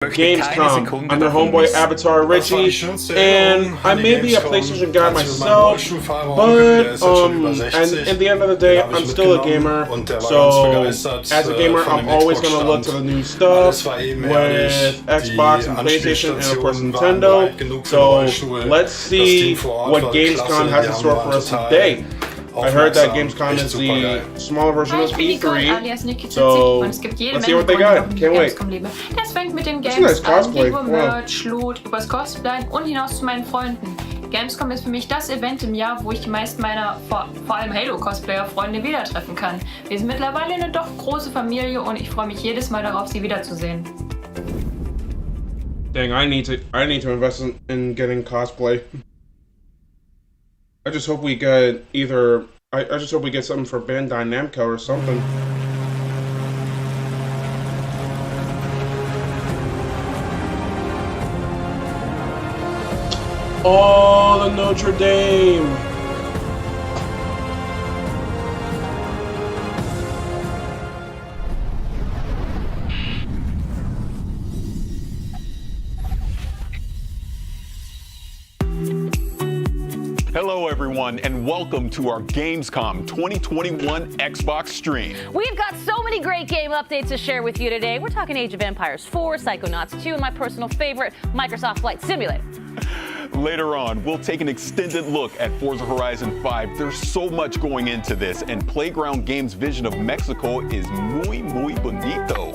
Gamescom. I'm their homeboy AvataRichie, and I may be a PlayStation guy myself, but at the end of the day, I'm still a gamer. So as a gamer, I'm always gonna look to the new stuff with Xbox and PlayStation, and of course Nintendo. So let's see what Gamescom has in store for us today. I heard that Gamescom is the smaller version of E3, so let's see what they got. Can't wait. Das fängt mit den Games an, über Merch, Loot, übers Cosplay und hinaus zu meinen Freunden. Gamescom ist für mich das Event im Jahr, wo ich die meisten meiner, vor allem Halo-Cosplayer-Freunde wieder treffen kann. Wir sind mittlerweile eine doch große Familie und ich freue mich jedes Mal darauf, sie wiederzusehen. Dang, I need to invest in getting cosplay. I just hope we get either. I just hope we get something for Bandai Namco or something. Oh, the Notre Dame. Hello everyone, and welcome to our Gamescom 2021 Xbox stream. We've got so many great game updates to share with you today. We're talking Age of Empires 4, Psychonauts 2, and my personal favorite, Microsoft Flight Simulator. Later on, we'll take an extended look at Forza Horizon 5. There's so much going into this, and Playground Games' vision of Mexico is muy bonito.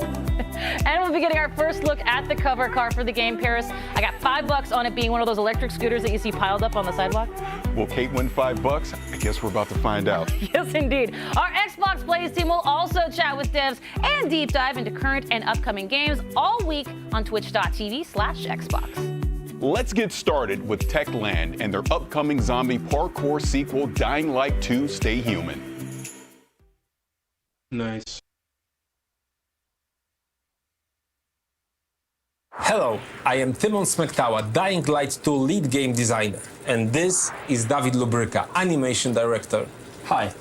And we'll be getting our first look at the cover car for the game, Paris. I got $5 on it being one of those electric scooters that you see piled up on the sidewalk. Will Kate win $5? I guess we're about to find out. Yes, indeed. Our Xbox Plays team will also chat with devs and deep dive into current and upcoming games all week on twitch.tv/Xbox. Let's get started with Techland and their upcoming zombie parkour sequel, Dying Light 2: Stay Human. Nice. Hello, I am Tymon Smektawa, Dying Light 2 lead game designer, and this is David Lubryka, animation director. Hi.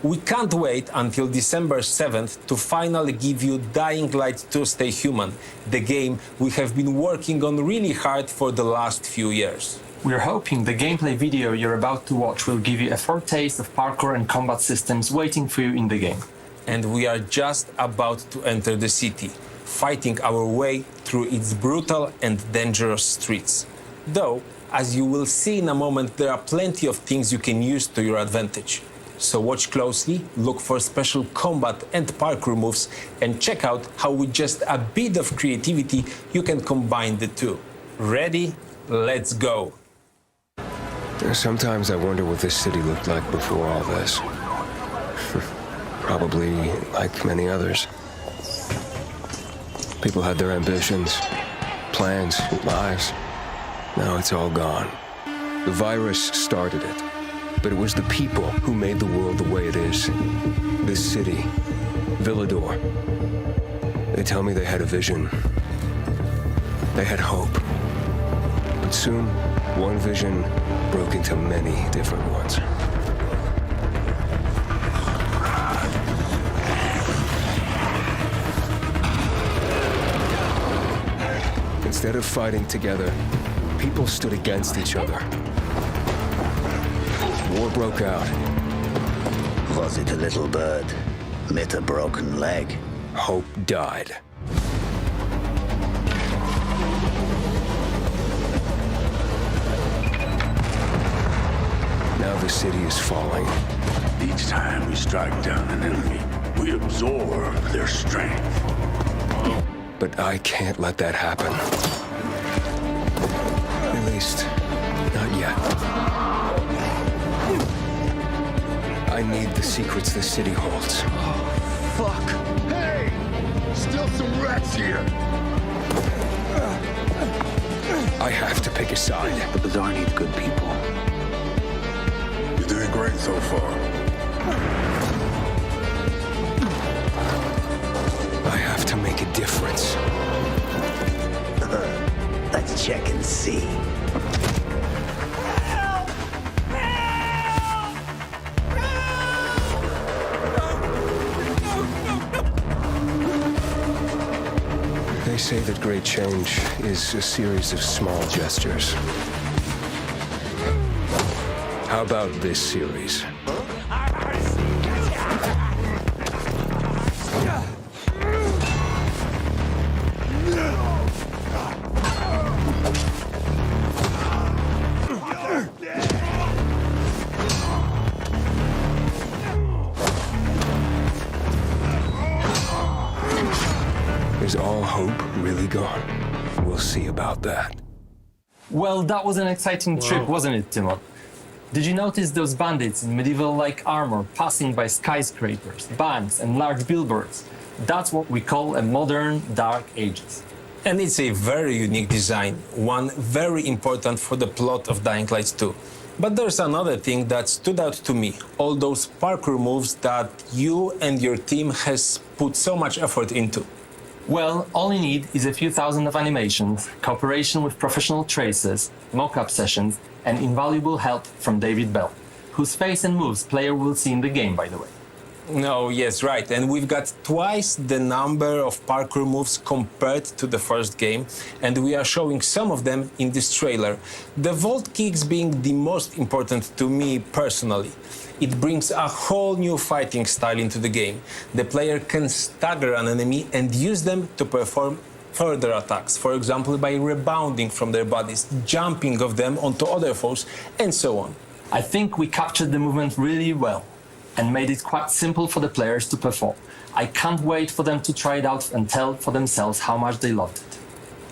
We can't wait until December 7th to finally give you Dying Light 2 Stay Human, the game we have been working on really hard for the last few years. We're hoping the gameplay video you're about to watch will give you a foretaste of parkour and combat systems waiting for you in the game. And we are just about to enter the city, fighting our way through its brutal and dangerous streets. Though, as you will see in a moment, there are plenty of things you can use to your advantage. So watch closely, look for special combat and parkour moves, and check out how with just a bit of creativity you can combine the two. Ready? Let's go! Sometimes I wonder what this city looked like before all this. Probably like many others. People had their ambitions, plans, lives. Now it's all gone. The virus started it, but it was the people who made the world the way it is. This city, Villador. They tell me they had a vision. They had hope. But soon, one vision broke into many different ones. Instead of fighting together, people stood against each other. War broke out. Was it a little bird met a broken leg? Hope died. Now the city is falling. Each time we strike down an enemy, we absorb their strength. But I can't let that happen. At least, not yet. I need the secrets the city holds. Fuck! Hey! Still some rats here! I have to pick a side. The Bazaar needs good people. You're doing great so far. I have to make a difference. Let's check and see. They say that great change is a series of small gestures. How about this series? Is all hope really gone? We'll see about that. Well, that was an exciting trip, wasn't it, Timo? Did you notice those bandits in medieval-like armor passing by skyscrapers, banks, and large billboards? That's what we call a modern Dark Ages. And it's a very unique design, one very important for the plot of Dying Light 2. But there's another thing that stood out to me, all those parkour moves that you and your team has put so much effort into. Well, all you need is a few thousand of animations, cooperation with professional tracers, mock-up sessions, and invaluable help from David Bell, whose face and moves player will see in the game, by the way. No, yes, right. And we've got twice the number of parkour moves compared to the first game, and we are showing some of them in this trailer. The vault kicks being the most important to me personally. It brings a whole new fighting style into the game. The player can stagger an enemy and use them to perform further attacks, for example by rebounding from their bodies, jumping off them onto other foes, and so on. I think we captured the movement really well and made it quite simple for the players to perform. I can't wait for them to try it out and tell for themselves how much they loved it.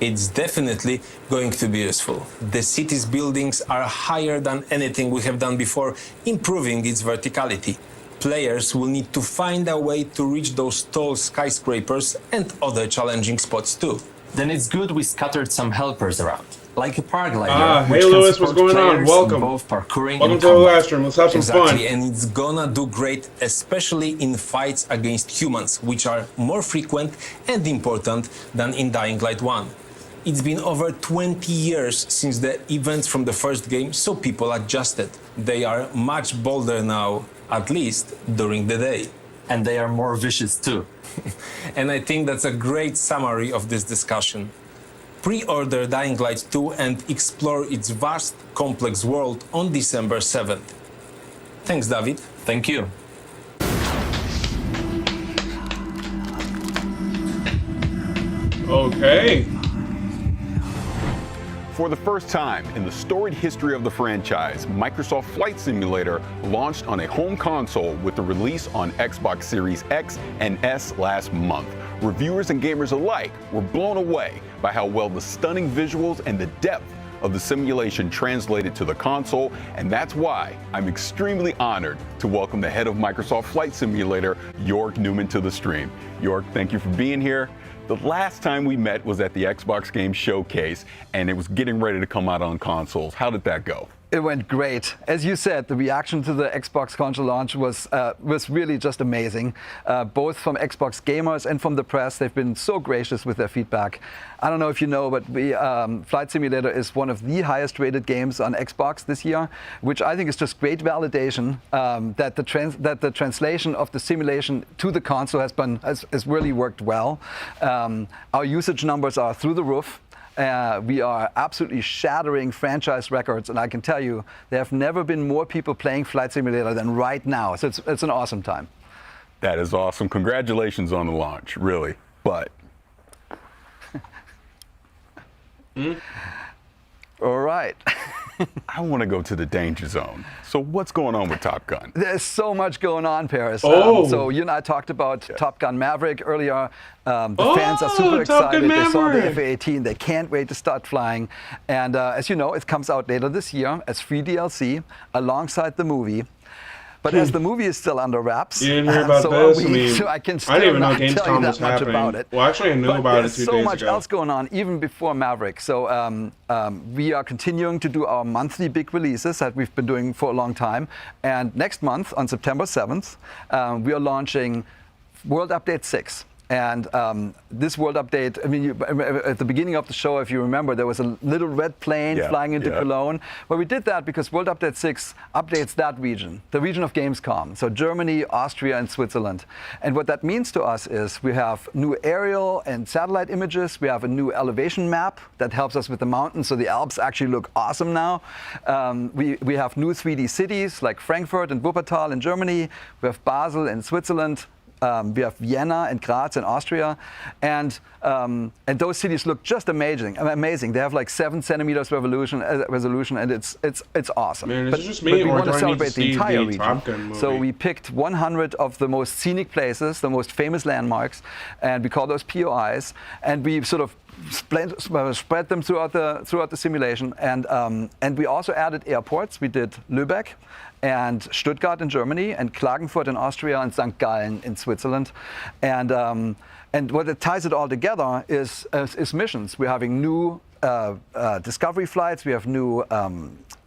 It's definitely going to be useful. The city's buildings are higher than anything we have done before, improving its verticality. Players will need to find a way to reach those tall skyscrapers and other challenging spots too. Then it's good we scattered some helpers around, like a paraglider. Hey Lewis, what's going on? Welcome. Both parkouring Welcome and to the live stream. Let's have some fun. And it's gonna do great, especially in fights against humans, which are more frequent and important than in Dying Light 1. It's been over 20 years since the events from the first game, so people adjusted. They are much bolder now, at least during the day. And they are more vicious too. And I think that's a great summary of this discussion. Pre-order Dying Light 2 and explore its vast, complex world on December 7th. Thanks, David. Thank you. Okay. For the first time in the storied history of the franchise, Microsoft Flight Simulator launched on a home console with the release on Xbox Series X and S last month. Reviewers and gamers alike were blown away by how well the stunning visuals and the depth of the simulation translated to the console, and that's why I'm extremely honored to welcome the head of Microsoft Flight Simulator, Jörg Newman, to the stream. Jörg, thank you for being here. The last time we met was at the Xbox Game Showcase, and it was getting ready to come out on consoles. How did that go? It went great. As you said, the reaction to the Xbox console launch was really just amazing. Both from Xbox gamers and from the press, they've been so gracious with their feedback. I don't know if you know, but Flight Simulator is one of the highest rated games on Xbox this year, which I think is just great validation that the translation of the simulation to the console has really worked well. Our usage numbers are through the roof. We are absolutely shattering franchise records, and I can tell you there have never been more people playing Flight Simulator than right now. So it's an awesome time. That is awesome. Congratulations on the launch, really. But all right. I want to go to the danger zone. So what's going on with Top Gun? There's so much going on, Paris. Oh. So you and I talked about Top Gun Maverick earlier. The fans are super excited. They saw the F/A-18. They can't wait to start flying. And as you know, it comes out later this year as free DLC alongside the movie. But as the movie is still under wraps, you didn't hear about this? So I can still I didn't even know not tell you Gamescom that was much happening. about it. Well, actually, I knew about it 2 days ago. There's so much else going on, even before Maverick. So we are continuing to do our monthly big releases that we've been doing for a long time. And next month, on September 7th, we are launching World Update 6. And this world update, I mean, at the beginning of the show, if you remember, there was a little red plane flying into Cologne. Well, we did that because World Update 6 updates that region, the region of Gamescom. So Germany, Austria, and Switzerland. And what that means to us is we have new aerial and satellite images. We have a new elevation map that helps us with the mountains. So the Alps actually look awesome now. We have new 3D cities like Frankfurt and Wuppertal in Germany. We have Basel in Switzerland. We have Vienna and Graz in Austria, and those cities look just amazing. They have like 7 centimeters resolution, and it's awesome. Man, but, is it just me, but we or want do to I celebrate need to the see entire the region. Top Gun movie? So we picked 100 of the most scenic places, the most famous landmarks, and we call those POIs, and we sort of spread them throughout the simulation, and we also added airports. We did Lübeck and Stuttgart in Germany, and Klagenfurt in Austria, and St. Gallen in Switzerland, and what it ties it all together is missions. We're having new discovery flights, we have new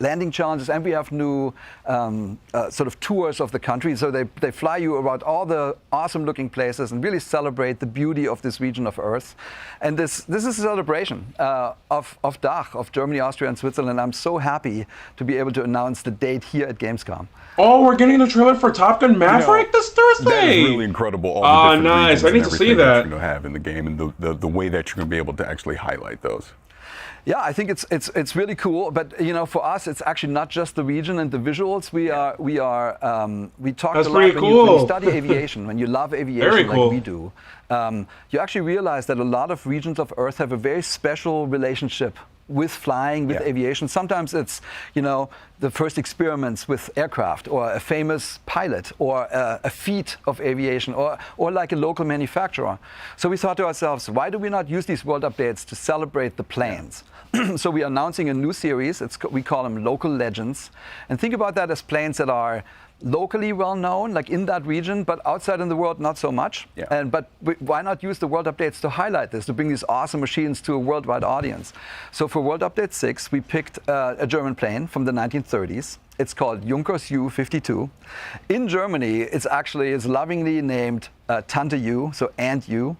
landing challenges, and we have new sort of tours of the country. So they fly you around all the awesome looking places and really celebrate the beauty of this region of Earth. And this is a celebration of DACH, of Germany, Austria, and Switzerland. I'm so happy to be able to announce the date here at Gamescom. Oh, we're getting the trailer for Top Gun Maverick this Thursday. That is really incredible. All the different nice. I need to see that. You're going to have in the game, and the way that you're going to be able to actually highlight those. Yeah, I think it's really cool. But you know, for us, it's actually not just the region and the visuals. We talked That's a lot pretty when cool. you study aviation, when you love aviation like we do. You actually realize that a lot of regions of Earth have a very special relationship with flying, with aviation. Sometimes it's, you know, the first experiments with aircraft, or a famous pilot, or a feat of aviation, or like a local manufacturer. So we thought to ourselves, why do we not use these world updates to celebrate the planes? So we are announcing a new series. We call them Local Legends. And think about that as planes that are locally well known, like in that region, but outside in the world, not so much. Yeah. But why not use the world updates to highlight this, to bring these awesome machines to a worldwide audience? So for World Update 6, we picked a German plane from the 1930s. It's called Junkers U-52. In Germany, it's lovingly named Tante U, so Aunt U.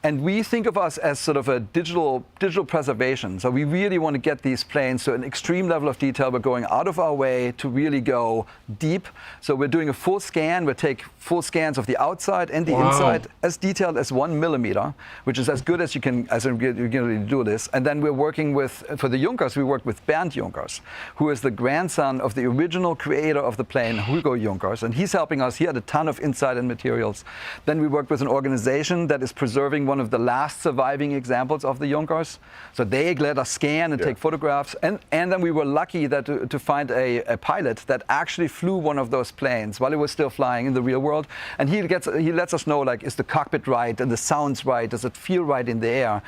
And we think of us as sort of a digital preservation. So we really want to get these planes to an extreme level of detail. We're going out of our way to really go deep. So we're doing a full scan. We take full scans of the outside and the inside, as detailed as 1 millimeter, which is as good as you can really do this. And then we're working with, for the Junkers, we work with Bernd Junkers, who is the grandson of the original creator of the plane, Hugo Junkers. And he's helping us. He had a ton of insight and materials. Then we worked with an organization that is preserving one of the last surviving examples of the Junkers. So they let us scan and take photographs. And then we were lucky that to find a pilot that actually flew one of those planes while it was still flying in the real world. And he lets us know, like, is the cockpit right and the sounds right? Does it feel right in the air?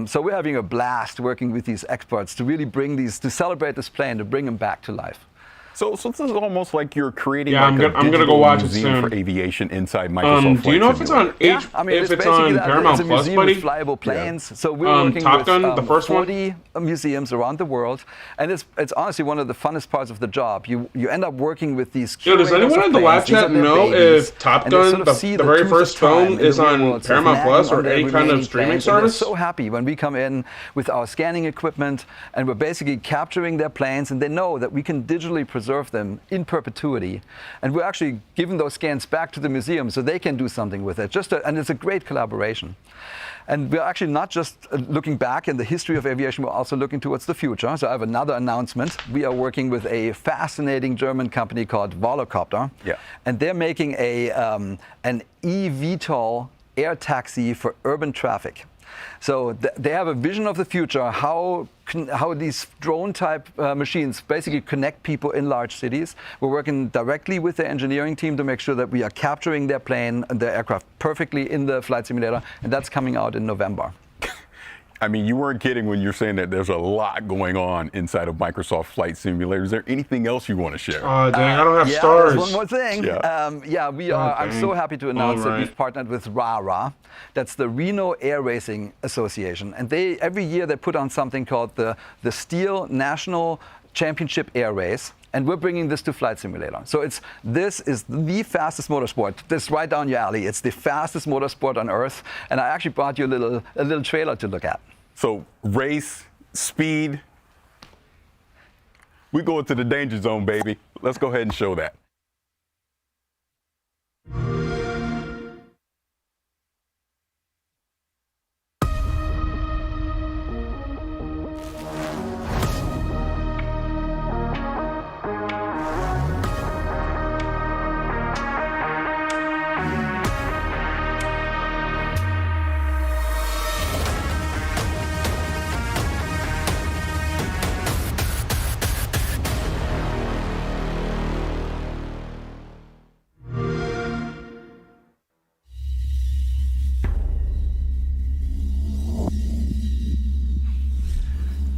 So we're having a blast working with these experts to really bring these, to celebrate this plane, to bring them back to life. So this is almost like you're creating I'm gonna go watch it museum soon. for aviation inside Microsoft. Do you know if it's on if it's on Paramount it's a Plus, museum buddy? with flyable planes. So we're working Top with Gun, the first 40 museums around the world, and it's honestly one of the funnest parts of the job. You end up working with these. Yo, does anyone in the live chat know if Top Gun, the very first film, is on Paramount Plus or any kind of streaming service? We're so happy when we come in with our scanning equipment, and we're basically capturing their planes, and they know that we can digitally preserve them in perpetuity, and we're actually giving those scans back to the museum so they can do something with it. And it's a great collaboration. And we're actually not just looking back in the history of aviation, we're also looking towards the future. So I have another announcement. We are working with a fascinating German company called Volocopter, and they're making an eVTOL air taxi for urban traffic. So they have a vision of the future, how these drone-type machines basically connect people in large cities. We're working directly with the engineering team to make sure that we are capturing their plane and their aircraft perfectly in the flight simulator, and that's coming out in November. I mean, you weren't kidding when you're saying that there's a lot going on inside of Microsoft Flight Simulator. Is there anything else you want to share? Oh, dang, I don't have stars. One more thing. We are. I'm so happy to announce that we've partnered with RARA. That's the Reno Air Racing Association. And every year they put on something called the Steel National Championship Air Race. And we're bringing this to Flight Simulator. So this is the fastest motorsport. This is right down your alley. It's the fastest motorsport on Earth. And I actually brought you a little trailer to look at. So race, speed, we go into the danger zone, baby. Let's go ahead and show that.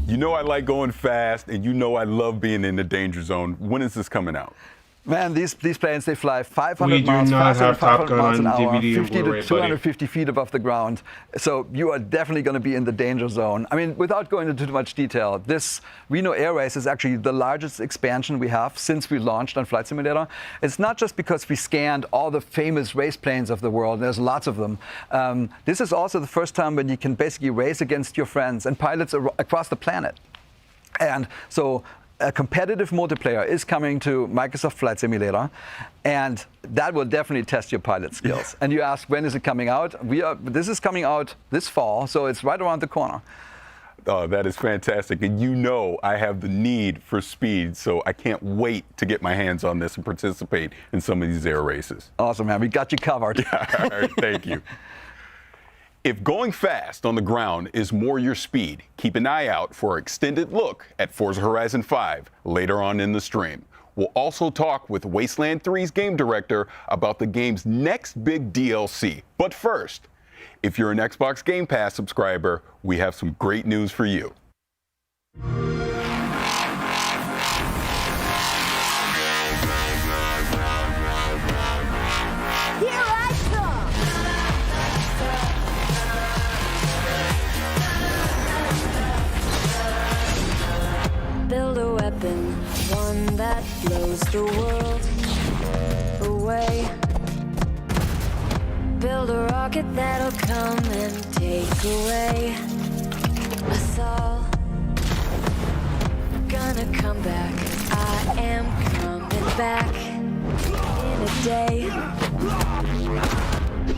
You know I like going fast, and you know I love being in the danger zone. When is this coming out? Man, these planes, they fly 500 miles faster than 500 miles an hour, 50 to 250 feet above the ground. So you are definitely going to be in the danger zone. I mean, without going into too much detail, this Reno Air Race is actually the largest expansion we have since we launched on Flight Simulator. It's not just because we scanned all the famous race planes of the world. There's lots of them. This is also the first time when you can basically race against your friends and pilots across the planet. And so a competitive multiplayer is coming to Microsoft Flight Simulator, and that will definitely test your pilot skills. And you ask, when is it coming out? This is coming out this fall, so it's right around the corner. Oh, that is fantastic. And you know I have the need for speed, so I can't wait to get my hands on this and participate in some of these air races. Awesome, man. We got you covered. All right, thank you. If going fast on the ground is more your speed, keep an eye out for an extended look at Forza Horizon 5 later on in the stream. We'll also talk with Wasteland 3's game director about the game's next big DLC. But first, if you're an Xbox Game Pass subscriber, we have some great news for you. Build a weapon, one that blows the world away. Build a rocket that'll come and take away us all. Gonna come back, I am coming back in a day.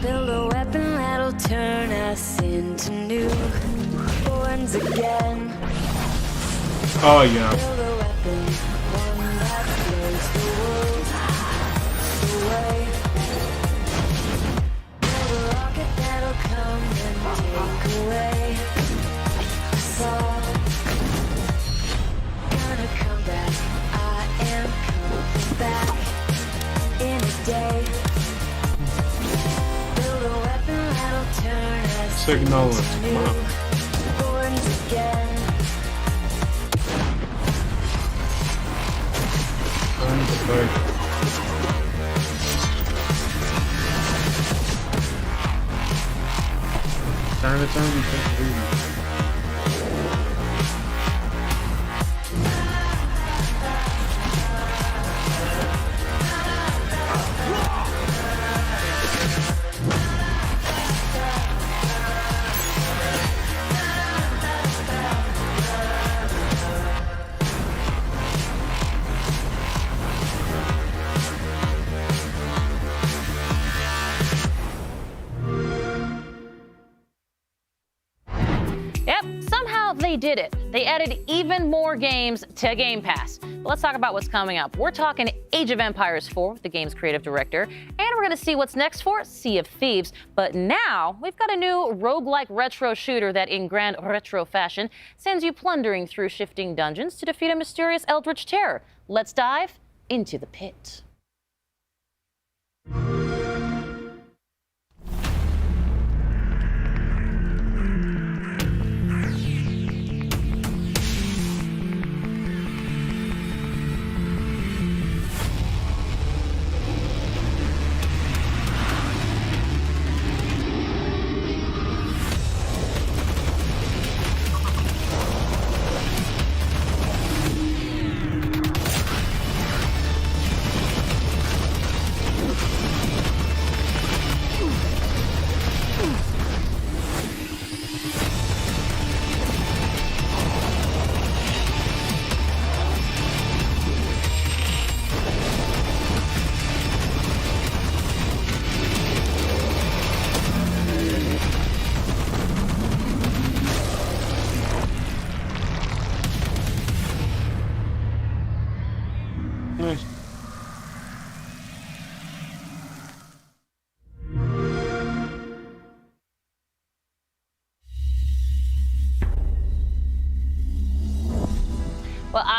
Build a weapon that'll turn us into newborns again. Oh, yeah. Build a weapon, one that blows the world away. Build a rocket that'll come and take away us all. Gonna come back, I am coming back in a day. Build a weapon that'll turn us Signal into it. Wow. newborns again. They did it. They added even more games to Game Pass. But let's talk about what's coming up. We're talking Age of Empires 4 with the game's creative director, and we're going to see what's next for Sea of Thieves. But now we've got a new roguelike retro shooter that, in grand retro fashion, sends you plundering through shifting dungeons to defeat a mysterious eldritch terror. Let's dive into the pit.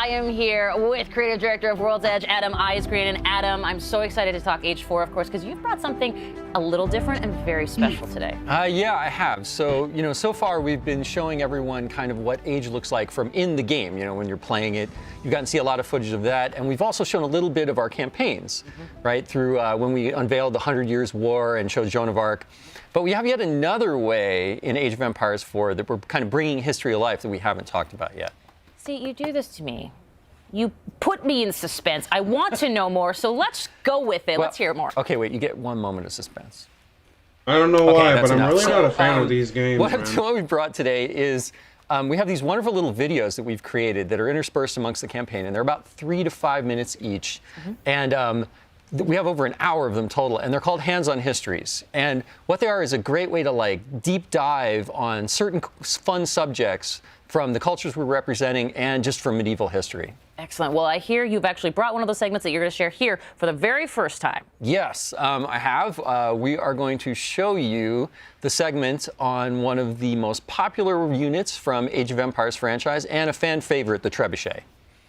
I am here with creative director of World's Edge, Adam Eisgreen. And Adam, I'm so excited to talk Age 4, of course, because you've brought something a little different and very special today. Yeah, I have. So, so far we've been showing everyone kind of what Age looks like from in the game, when you're playing it. You've gotten to see a lot of footage of that. And we've also shown a little bit of our campaigns, right, through when we unveiled the 100 Years' War and showed Joan of Arc. But we have yet another way in Age of Empires 4 that we're kind of bringing history to life that we haven't talked about yet. See, you do this to me. You put me in suspense. I want to know more, so let's go with it. Let's hear more. Okay, wait, you get 1 moment of suspense. I don't know why, but I'm really not a fan of these games, What we brought today is we have these wonderful little videos that we've created that are interspersed amongst the campaign, and they're about 3 to 5 minutes each. And we have over an hour of them total, and they're called Hands-on Histories. And what they are is a great way to deep dive on certain fun subjects from the cultures we're representing and just from medieval history. Excellent. Well, I hear you've actually brought one of those segments that you're going to share here for the very first time. Yes, I have. We are going to show you the segment on one of the most popular units from Age of Empires franchise and a fan favorite, the Trebuchet.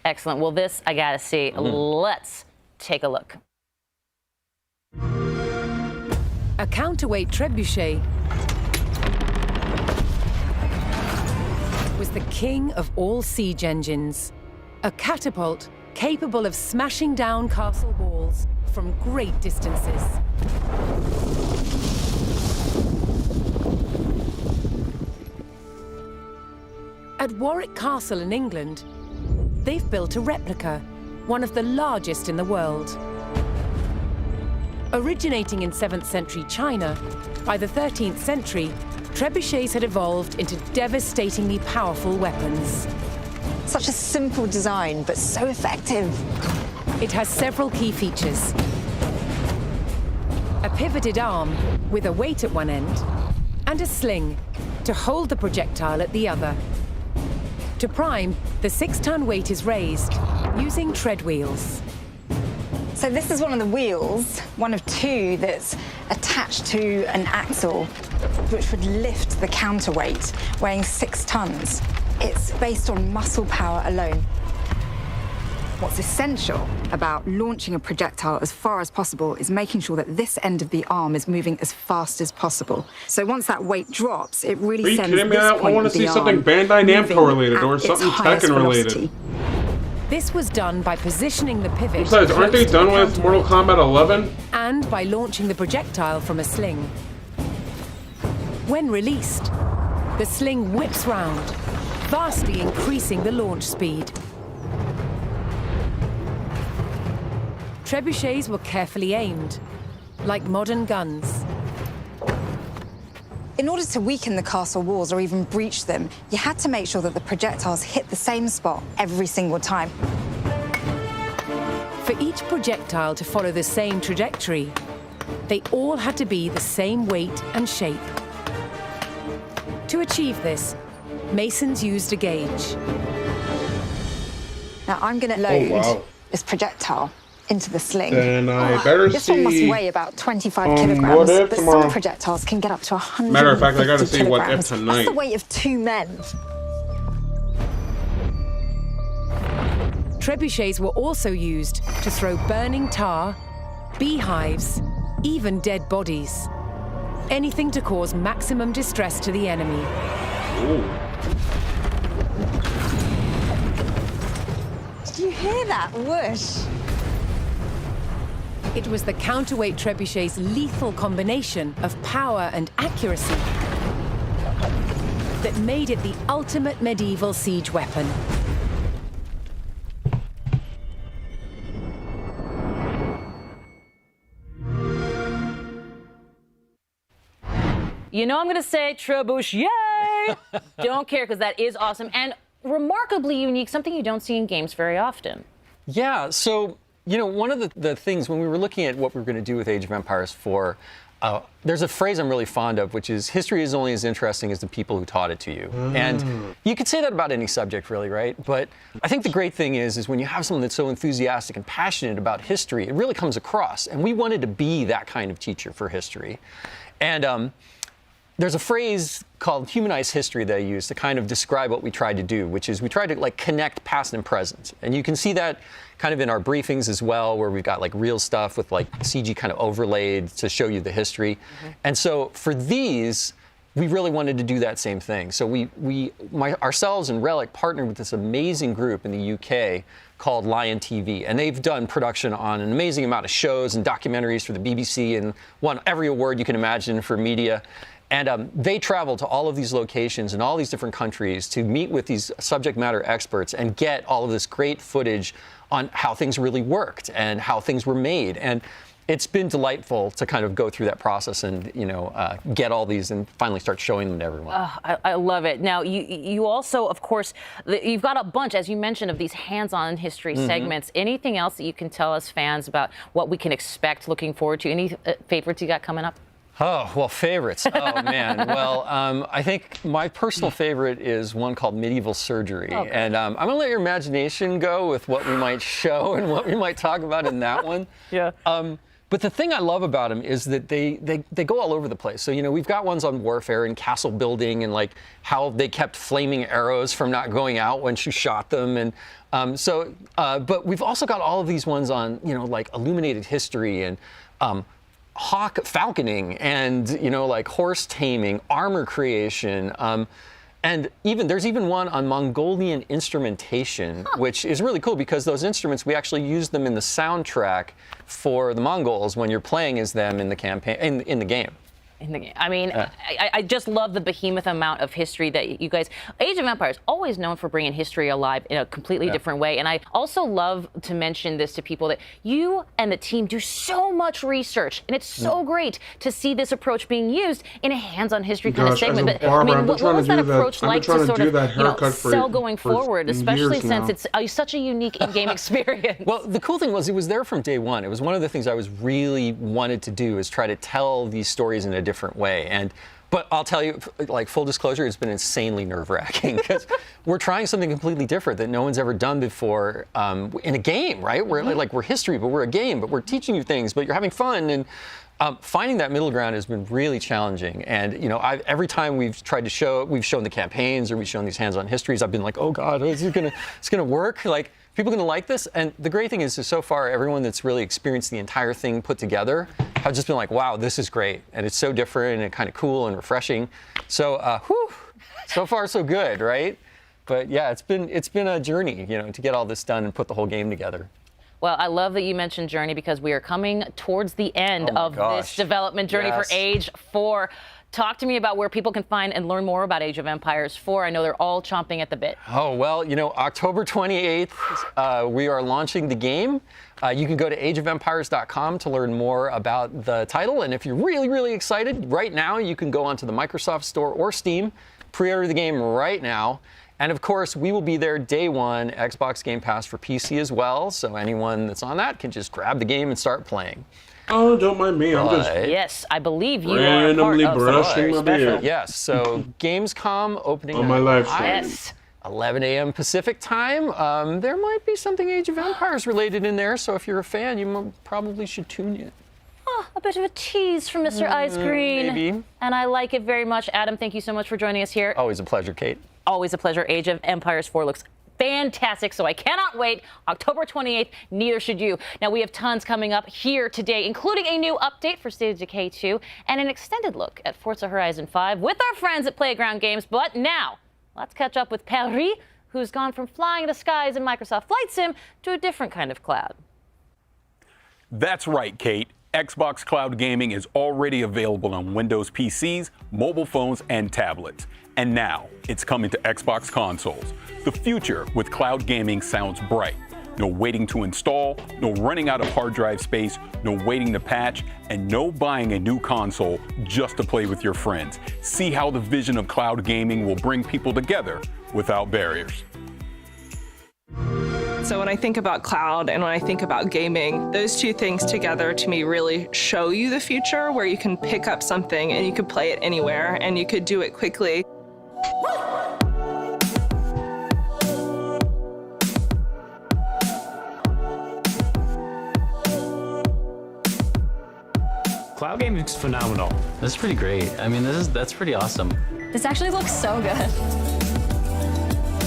Excellent. Well, this I got to see. Let's take a look. A counterweight trebuchet was the king of all siege engines. A catapult capable of smashing down castle walls from great distances. At Warwick Castle in England, they've built a replica, one of the largest in the world. Originating in 7th century China, by the 13th century, trebuchets had evolved into devastatingly powerful weapons. Such a simple design, but so effective. It has several key features. A pivoted arm with a weight at one end, and a sling to hold the projectile at the other. To prime, the 6-ton weight is raised using tread wheels. So this is one of the wheels, one of 2 that's attached to an axle, which would lift the counterweight, weighing 6 tons. It's based on muscle power alone. What's essential about launching a projectile as far as possible is making sure that this end of the arm is moving as fast as possible. So once that weight drops, it really sends this point of the arm. I want to see something Bandai Namco related or something Tekken related. This was done by positioning the pivot. Besides, aren't they done with Mortal Kombat 11? And by launching the projectile from a sling. When released, the sling whips round, vastly increasing the launch speed. Trebuchets were carefully aimed, like modern guns. In order to weaken the castle walls or even breach them, you had to make sure that the projectiles hit the same spot every single time. For each projectile to follow the same trajectory, they all had to be the same weight and shape. To achieve this, masons used a gauge. Now I'm going to load this projectile into the sling. Then I better this see. This one must weigh about 25 kilograms, but tomorrow? some projectiles can get up to 150 Matter of fact, I gotta see kilograms. what if tonight. That's the weight of 2 men. Trebuchets were also used to throw burning tar, beehives, even dead bodies. Anything to cause maximum distress to the enemy. Ooh. Did you hear that whoosh? It was the counterweight trebuchet's lethal combination of power and accuracy that made it the ultimate medieval siege weapon. I'm going to say trebuchet. Don't care, because that is awesome and remarkably unique, something you don't see in games very often. Yeah, so one of the things when we were looking at what we were going to do with Age of Empires 4, there's a phrase I'm really fond of, which is history is only as interesting as the people who taught it to you. And you could say that about any subject, really, right? But I think the great thing is when you have someone that's so enthusiastic and passionate about history, it really comes across. And we wanted to be that kind of teacher for history. And there's a phrase called humanized history that I use to kind of describe what we tried to do, which is we tried to like connect past and present. And you can see that kind of in our briefings as well, where we've got like real stuff with like CG kind of overlaid to show you the history. And so for these, we really wanted to do that same thing. So ourselves and Relic partnered with this amazing group in the UK called Lion TV, and they've done production on an amazing amount of shows and documentaries for the BBC and won every award you can imagine for media. And they travel to all of these locations in all these different countries to meet with these subject matter experts and get all of this great footage on how things really worked and how things were made. And it's been delightful to kind of go through that process and, get all these and finally start showing them to everyone. I love it. Now, you also, of course, you've got a bunch, as you mentioned, of these hands-on history segments. Anything else that you can tell us fans about what we can expect, looking forward to? Any favorites you got coming up? Oh, well, favorites. Oh, man. Well, I think my personal favorite is one called Medieval Surgery. Okay. And I'm going to let your imagination go with what we might show and what we might talk about in that one. Yeah. But the thing I love about them is that they go all over the place. So, we've got ones on warfare and castle building and like how they kept flaming arrows from not going out when you shot them. And but we've also got all of these ones on, like illuminated history and falconing and, like horse taming, armor creation. And there's even one on Mongolian instrumentation, which is really cool because those instruments, we actually use them in the soundtrack for the Mongols when you're playing as them in the campaign, in the game. I mean, I just love the behemoth amount of history that you guys... Age of Empires, always known for bringing history alive in a completely different way. And I also love to mention this to people that you and the team do so much research. And it's so great to see this approach being used in a hands-on history kind of segment. But I mean, what was that approach like to sort of sell going forward, especially since it's such a unique in-game experience? Well, the cool thing was it was there from day one. It was one of the things I was really wanted to do is try to tell these stories in a different way. But I'll tell you, like full disclosure, it's been insanely nerve-wracking because we're trying something completely different that no one's ever done before in a game, right? We're history, but we're a game, but we're teaching you things, but you're having fun. And finding that middle ground has been really challenging. And every time we've tried to show, we've shown the campaigns or we've shown these hands-on histories, I've been like, oh God, is it gonna work? Like, people going to like this? And the great thing is so far, everyone that's really experienced the entire thing put together have just been like, wow, this is great. And it's so different and kind of cool and refreshing. So, so far so good, right? But yeah, it's been a journey, to get all this done and put the whole game together. Well, I love that you mentioned journey because we are coming towards the end of this development journey for Age 4. Talk to me about where people can find and learn more about Age of Empires 4. I know they're all chomping at the bit. Oh, well, October 28th, we are launching the game. You can go to ageofempires.com to learn more about the title. And if you're really, really excited, right now, you can go onto the Microsoft Store or Steam, pre-order the game right now. And of course, we will be there day one, Xbox Game Pass for PC as well. So anyone that's on that can just grab the game and start playing. Oh, don't mind me. I'm just yes, I believe you randomly are brushing my beard. Yes, so Gamescom opening on my live stream. Yes. 11 a.m. Pacific time. There might be something Age of Empires related in there, so if you're a fan, you probably should tune in. Oh, a bit of a tease from Mr. Ice Green. Maybe. And I like it very much. Adam, thank you so much for joining us here. Always a pleasure, Kate. Always a pleasure. Age of Empires 4 looks fantastic, so I cannot wait. October 28th, neither should you. Now, we have tons coming up here today, including a new update for State of Decay 2 and an extended look at Forza Horizon 5 with our friends at Playground Games. But now, let's catch up with Paris, who's gone from flying the skies in Microsoft Flight Sim to a different kind of cloud. That's right, Kate. Xbox Cloud Gaming is already available on Windows PCs, mobile phones, and tablets. And now, it's coming to Xbox consoles. The future with cloud gaming sounds bright. No waiting to install, no running out of hard drive space, no waiting to patch, and no buying a new console just to play with your friends. See how the vision of cloud gaming will bring people together without barriers. So when I think about cloud and when I think about gaming, those two things together to me really show you the future where you can pick up something and you could play it anywhere and you could do it quickly. Cloud gaming looks phenomenal. This is pretty great. I mean, that's pretty awesome. This actually looks so good.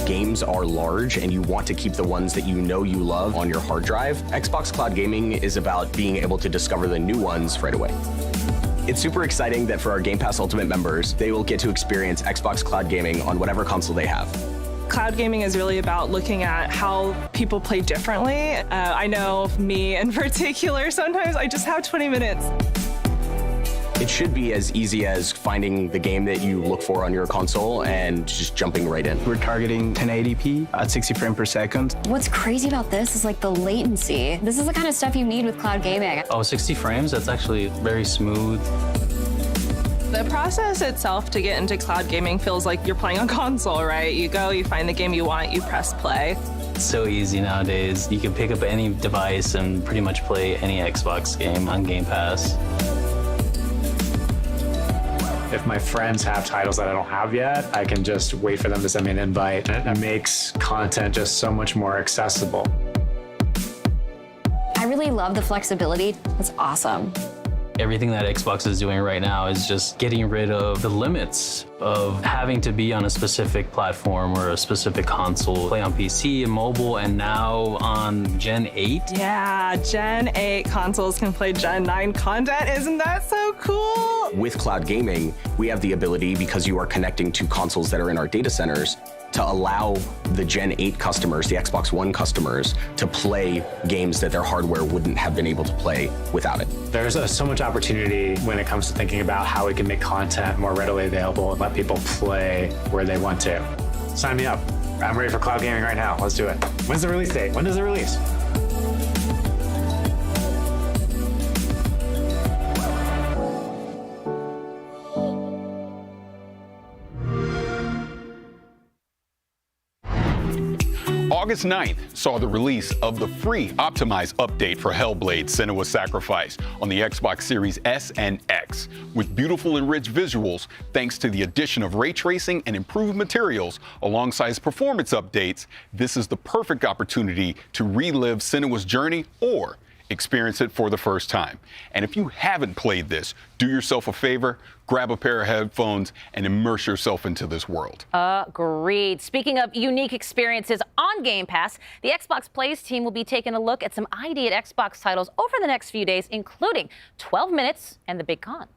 Games are large and you want to keep the ones that you know you love on your hard drive. Xbox Cloud Gaming is about being able to discover the new ones right away. It's super exciting that for our Game Pass Ultimate members, they will get to experience Xbox Cloud Gaming on whatever console they have. Cloud gaming is really about looking at how people play differently. I know me in particular, sometimes I just have 20 minutes. It should be as easy as finding the game that you look for on your console and just jumping right in. We're targeting 1080p at 60 frames per second. What's crazy about this is like the latency. This is the kind of stuff you need with cloud gaming. Oh, 60 frames? That's actually very smooth. The process itself to get into cloud gaming feels like you're playing on console, right? You go, you find the game you want, you press play. It's so easy nowadays. You can pick up any device and pretty much play any Xbox game on Game Pass. If my friends have titles that I don't have yet, I can just wait for them to send me an invite. It makes content just so much more accessible. I really love the flexibility. It's awesome. Everything that Xbox is doing right now is just getting rid of the limits of having to be on a specific platform or a specific console, play on PC and mobile, and now on Gen 8. Yeah, Gen 8 consoles can play Gen 9 content. Isn't that so cool? With cloud gaming, we have the ability, because you are connecting to consoles that are in our data centers, to allow the Gen 8 customers, the Xbox One customers, to play games that their hardware wouldn't have been able to play without it. There's so much opportunity when it comes to thinking about how we can make content more readily available and let people play where they want to. Sign me up. I'm ready for cloud gaming right now. Let's do it. When's the release date? When does it release? August 9th saw the release of the free optimized update for Hellblade: Senua's Sacrifice on the Xbox Series S and X. With beautiful and rich visuals, thanks to the addition of ray tracing and improved materials alongside performance updates, this is the perfect opportunity to relive Senua's journey or experience it for the first time. And if you haven't played this, do yourself a favor, grab a pair of headphones and immerse yourself into this world. Agreed. Speaking of unique experiences on Game Pass, the Xbox Plays team will be taking a look at some ID at Xbox titles over the next few days, including 12 Minutes and The Big Con.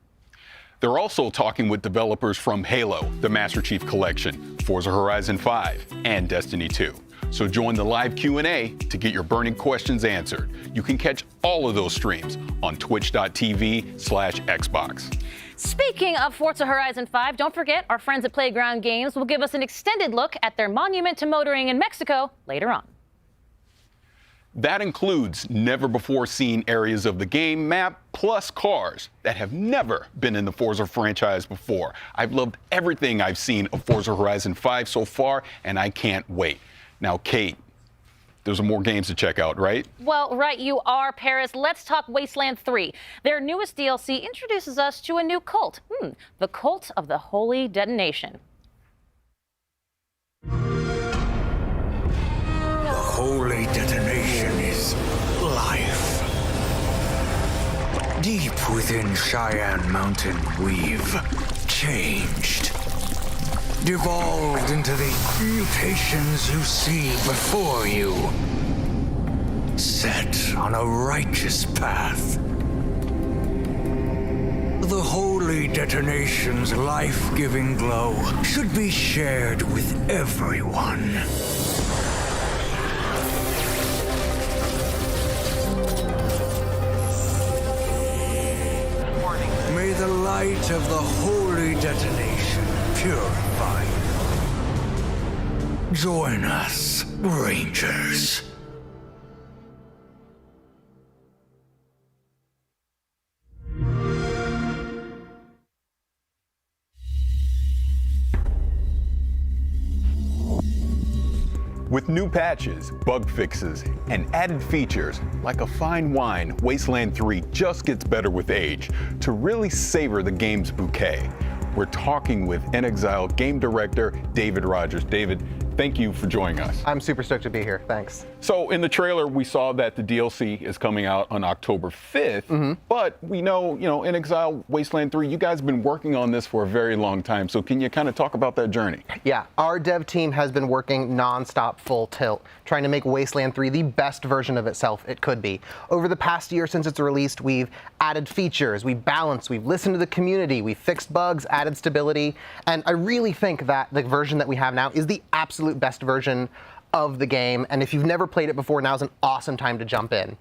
They're also talking with developers from Halo, the Master Chief Collection, Forza Horizon 5, and Destiny 2. So join the live Q&A to get your burning questions answered. You can catch all of those streams on twitch.tv/Xbox. Speaking of Forza Horizon 5, don't forget our friends at Playground Games will give us an extended look at their monument to motoring in Mexico later on. That includes never-before-seen areas of the game map, plus cars that have never been in the Forza franchise before. I've loved everything I've seen of Forza Horizon 5 so far, and I can't wait. Now, Kate, there's more games to check out, right? Well, right you are, Paris. Let's talk Wasteland 3. Their newest DLC introduces us to a new cult, the Cult of the Holy Detonation. The Holy Detonation is life. Deep within Cheyenne Mountain, we've changed. Devolved into the mutations you see before you. Set on a righteous path. The Holy Detonation's life-giving glow should be shared with everyone. May the light of the Holy Detonation purify you. Join us, Rangers. With new patches, bug fixes, and added features, like a fine wine, Wasteland 3 just gets better with age to really savor the game's bouquet. We're talking with In Exile game director David Rogers. David, thank you for joining us. I'm super stoked to be here. Thanks. So in the trailer, we saw that the DLC is coming out on October 5th, but we know, In Exile, Wasteland 3, you guys have been working on this for a very long time. So can you kind of talk about that journey? Yeah, our dev team has been working nonstop, full tilt, trying to make Wasteland 3 the best version of itself it could be. Over the past year since it's released, we've added features, we've balanced, we've listened to the community, we've fixed bugs, added stability, and I really think that the version that we have now is the absolute best version of the game, and if you've never played it before, now's an awesome time to jump in.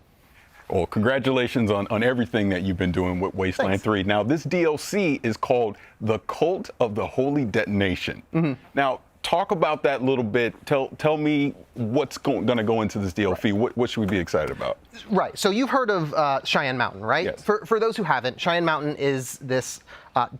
Well, congratulations on everything that you've been doing with Wasteland 3. Now, this DLC is called The Cult of the Holy Detonation. Now, talk about that a little bit. Tell me what's going to go into this DLC. What should we be excited about? Right. So you've heard of Cheyenne Mountain, right? Yes. For those who haven't, Cheyenne Mountain is this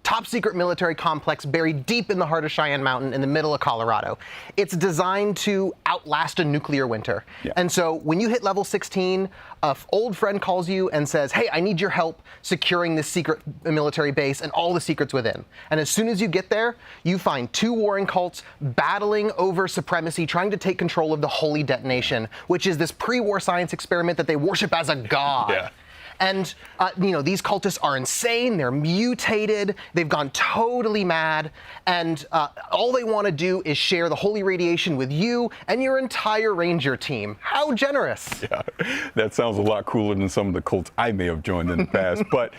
top secret military complex buried deep in the heart of Cheyenne Mountain in the middle of Colorado. It's designed to outlast a nuclear winter. And so when you hit level 16, an old friend calls you and says, hey, I need your help securing this secret military base and all the secrets within. And as soon as you get there, you find two warring cults battling over supremacy, trying to take control of the Holy Detonation, which is this pre-war science experiment that they worship as a god. And, these cultists are insane, they're mutated, they've gone totally mad, and all they want to do is share the holy radiation with you and your entire ranger team. How generous. Yeah, that sounds a lot cooler than some of the cults I may have joined in the past, but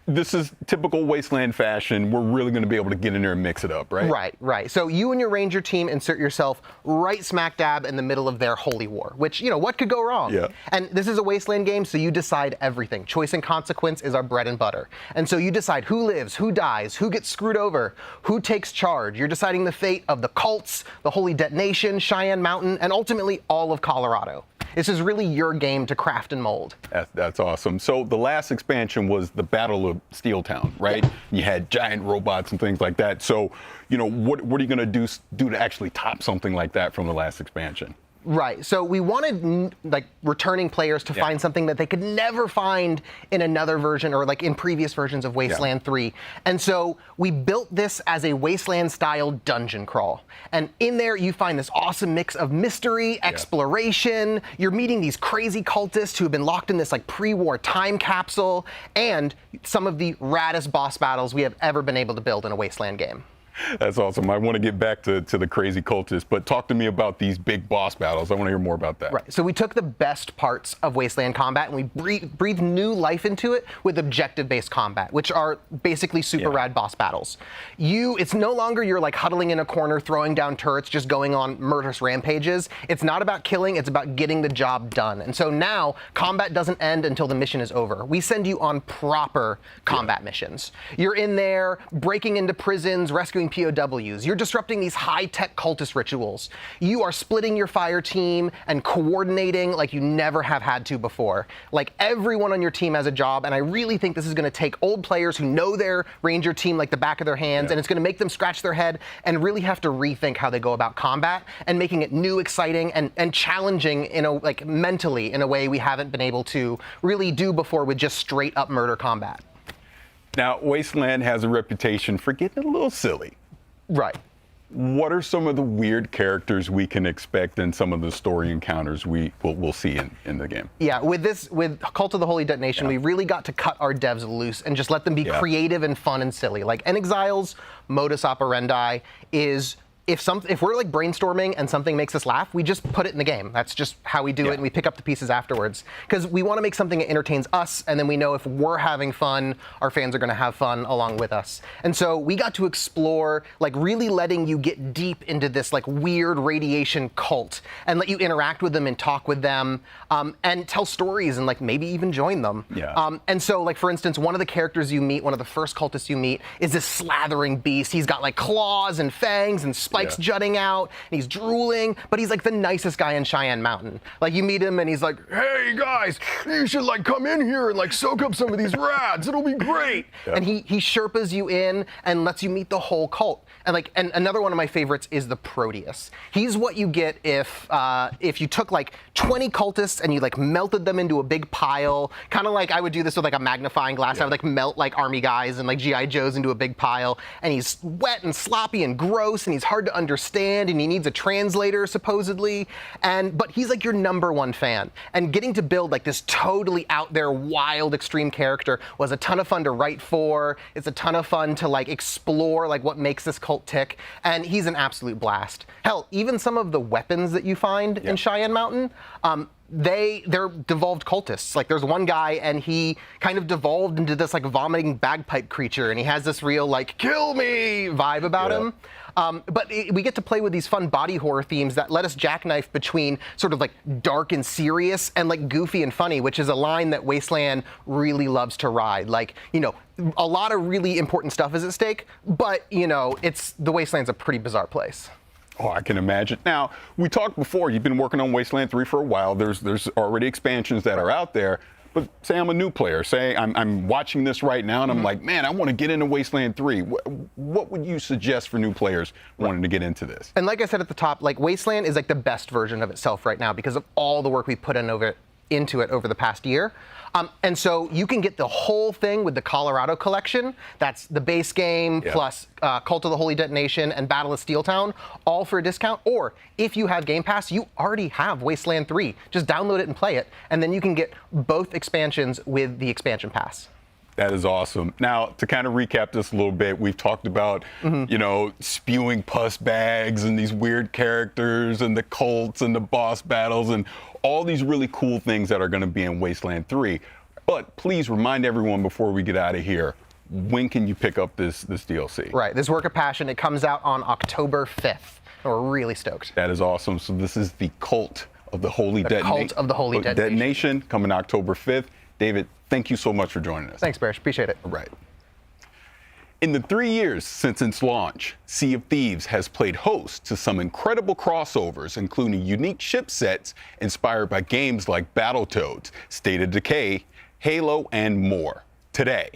this is typical Wasteland fashion. We're really going to be able to get in there and mix it up, right? Right. So you and your ranger team insert yourself right smack dab in the middle of their holy war, which, what could go wrong? Yeah. And this is a Wasteland game, so you decide everything. Choice and consequence is our bread and butter. And so you decide who lives, who dies, who gets screwed over, who takes charge. You're deciding the fate of the cults, the Holy Detonation, Cheyenne Mountain, and ultimately all of Colorado. This is really your game to craft and mold. That's awesome. So the last expansion was the Battle of Steeltown, right? Yeah. You had giant robots and things like that. So, what are you going to do to actually top something like that from the last expansion? Right. So we wanted returning players to find something that they could never find in another version or in previous versions of Wasteland 3. And so we built this as a Wasteland style dungeon crawl. And in there you find this awesome mix of mystery, exploration. You're meeting these crazy cultists who have been locked in this pre-war time capsule, and some of the raddest boss battles we have ever been able to build in a Wasteland game. That's awesome. I want to get back to the crazy cultists, but talk to me about these big boss battles. I want to hear more about that. Right. So we took the best parts of Wasteland combat and we breathed new life into it with objective-based combat, which are basically super rad boss battles. It's no longer you're huddling in a corner, throwing down turrets, just going on murderous rampages. It's not about killing, it's about getting the job done. And so now combat doesn't end until the mission is over. We send you on proper combat missions. You're in there breaking into prisons, rescuing POWs. You're disrupting these high-tech cultist rituals. You are splitting your fire team and coordinating like you never have had to before. Everyone on your team has a job, and I really think this is going to take old players who know their ranger team like the back of their hands, and it's going to make them scratch their head and really have to rethink how they go about combat and making it new, exciting, and challenging mentally in a way we haven't been able to really do before with just straight-up murder combat. Now, Wasteland has a reputation for getting a little silly. Right. What are some of the weird characters we can expect in some of the story encounters we'll see in the game? Yeah, with Cult of the Holy Detonation, we really got to cut our devs loose and just let them be creative and fun and silly. In Exile's modus operandi is if we're brainstorming and something makes us laugh, we just put it in the game. That's just how we do it, and we pick up the pieces afterwards. Because we want to make something that entertains us, and then we know if we're having fun, our fans are going to have fun along with us. And so we got to explore, really letting you get deep into this weird radiation cult, and let you interact with them and talk with them, and tell stories and maybe even join them. And so for instance, one of the characters you meet, one of the first cultists you meet, is this slathering beast. He's got claws and fangs and spikes jutting out, and he's drooling, but he's the nicest guy in Cheyenne Mountain. You meet him and he's like, hey guys, you should come in here and soak up some of these rads, it'll be great. And he Sherpas you in and lets you meet the whole cult. And and another one of my favorites is the Proteus. He's what you get if you took 20 cultists and you melted them into a big pile, kind of I would do this with a magnifying glass. I would melt army guys and GI Joes into a big pile, and he's wet and sloppy and gross, and he's hard hard to understand, and he needs a translator supposedly. But he's like your #1 fan, and getting to build like this totally out there, wild, extreme character was a ton of fun to write for. It's a ton of fun to like explore like what makes this cult tick, and he's an absolute blast. Hell, even some of the weapons that you find in Cheyenne Mountain, they're devolved cultists. Like there's one guy and he kind of devolved into this like vomiting bagpipe creature, and he has this real like kill me vibe about him. But we get to play with these fun body horror themes that let us jackknife between sort of like dark and serious and like goofy and funny, which is a line that Wasteland really loves to ride. Like, you know, a lot of really important stuff is at stake, but you know, the Wasteland's a pretty bizarre place. Oh, I can imagine. Now, we talked before, you've been working on Wasteland 3 for a while. There's already expansions that are out there. But say I'm a new player. Say I'm watching this right now and I'm like, man, I want to get into Wasteland 3. What would you suggest for new players wanting to get into this? And like I said at the top, like Wasteland is like the best version of itself right now because of all the work we put into it over the past year. And so you can get the whole thing with the Colorado collection. That's the base game plus Cult of the Holy Detonation and Battle of Steeltown, all for a discount. Or if you have Game Pass, you already have Wasteland 3. Just download it and play it. And then you can get both expansions with the expansion pass. That is awesome. Now, to kind of recap this a little bit, we've talked about, you know, spewing pus bags and these weird characters and the cults and the boss battles and all these really cool things that are going to be in Wasteland 3. But please remind everyone before we get out of here, when can you pick up this DLC? Right, this Work of Passion, it comes out on October 5th. We're really stoked. That is awesome. So this is the Cult of the Holy Detonation. Cult of the Holy Detonation coming October 5th. David, thank you so much for joining us. Thanks, Barish. Appreciate it. All right. In the 3 years since its launch, Sea of Thieves has played host to some incredible crossovers, including unique ship sets inspired by games like Battletoads, State of Decay, Halo, and more. Today,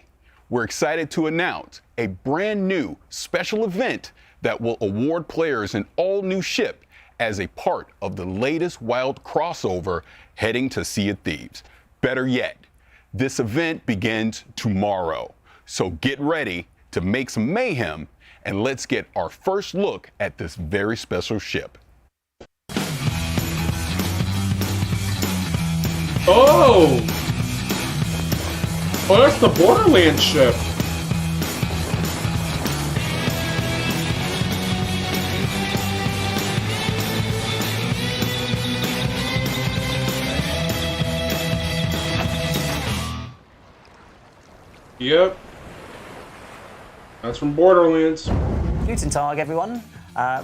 we're excited to announce a brand new special event that will award players an all-new ship as a part of the latest wild crossover heading to Sea of Thieves. Better yet, this event begins tomorrow. So get ready to make some mayhem, and let's get our first look at this very special ship. Oh! Oh, that's the Borderlands ship. Yep. That's from Borderlands. Guten Tag, everyone.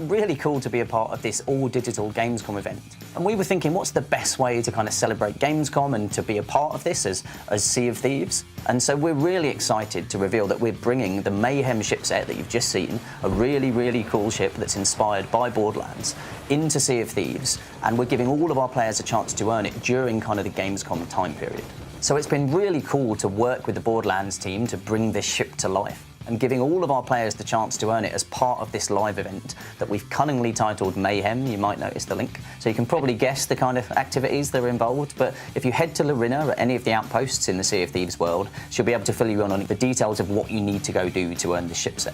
Really cool to be a part of this all-digital Gamescom event. And we were thinking, what's the best way to kind of celebrate Gamescom and to be a part of this as Sea of Thieves? And so we're really excited to reveal that we're bringing the Mayhem ship set that you've just seen, a really, really cool ship that's inspired by Borderlands, into Sea of Thieves. And we're giving all of our players a chance to earn it during kind of the Gamescom time period. So it's been really cool to work with the Borderlands team to bring this ship to life, and giving all of our players the chance to earn it as part of this live event that we've cunningly titled Mayhem. You might notice the link. So you can probably guess the kind of activities that are involved, but if you head to Larina at any of the outposts in the Sea of Thieves world, she'll be able to fill you in on the details of what you need to go do to earn the ship set.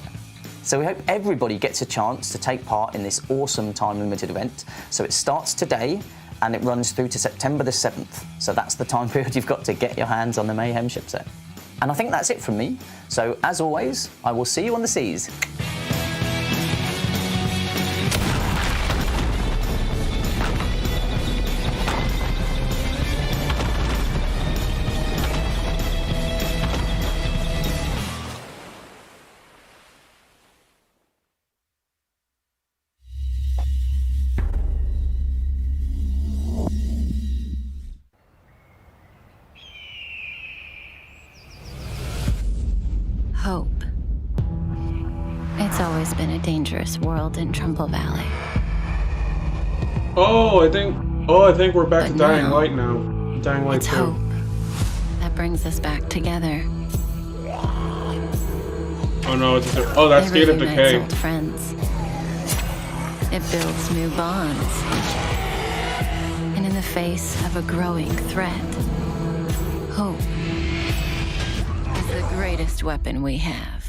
So we hope everybody gets a chance to take part in this awesome time-limited event. So it starts today, and it runs through to September the 7th. So that's the time period you've got to get your hands on the Mayhem ship set. And I think that's it from me. So as always, I will see you on the seas. Hope. It's always been a dangerous world in Trumbull Valley. Oh, I think we're back to Dying Light now. Dying Light 2. It's hope that brings us back together. Oh no, that's State of Decay. Old friends. It builds new bonds. And in the face of a growing threat, hope is the greatest weapon we have.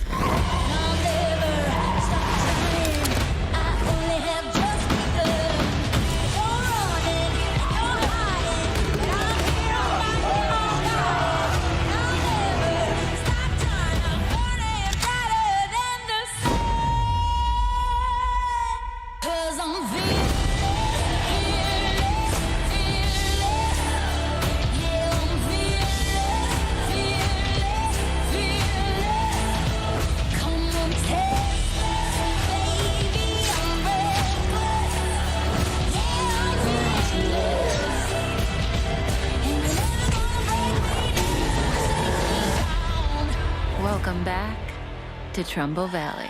to Trumbull Valley.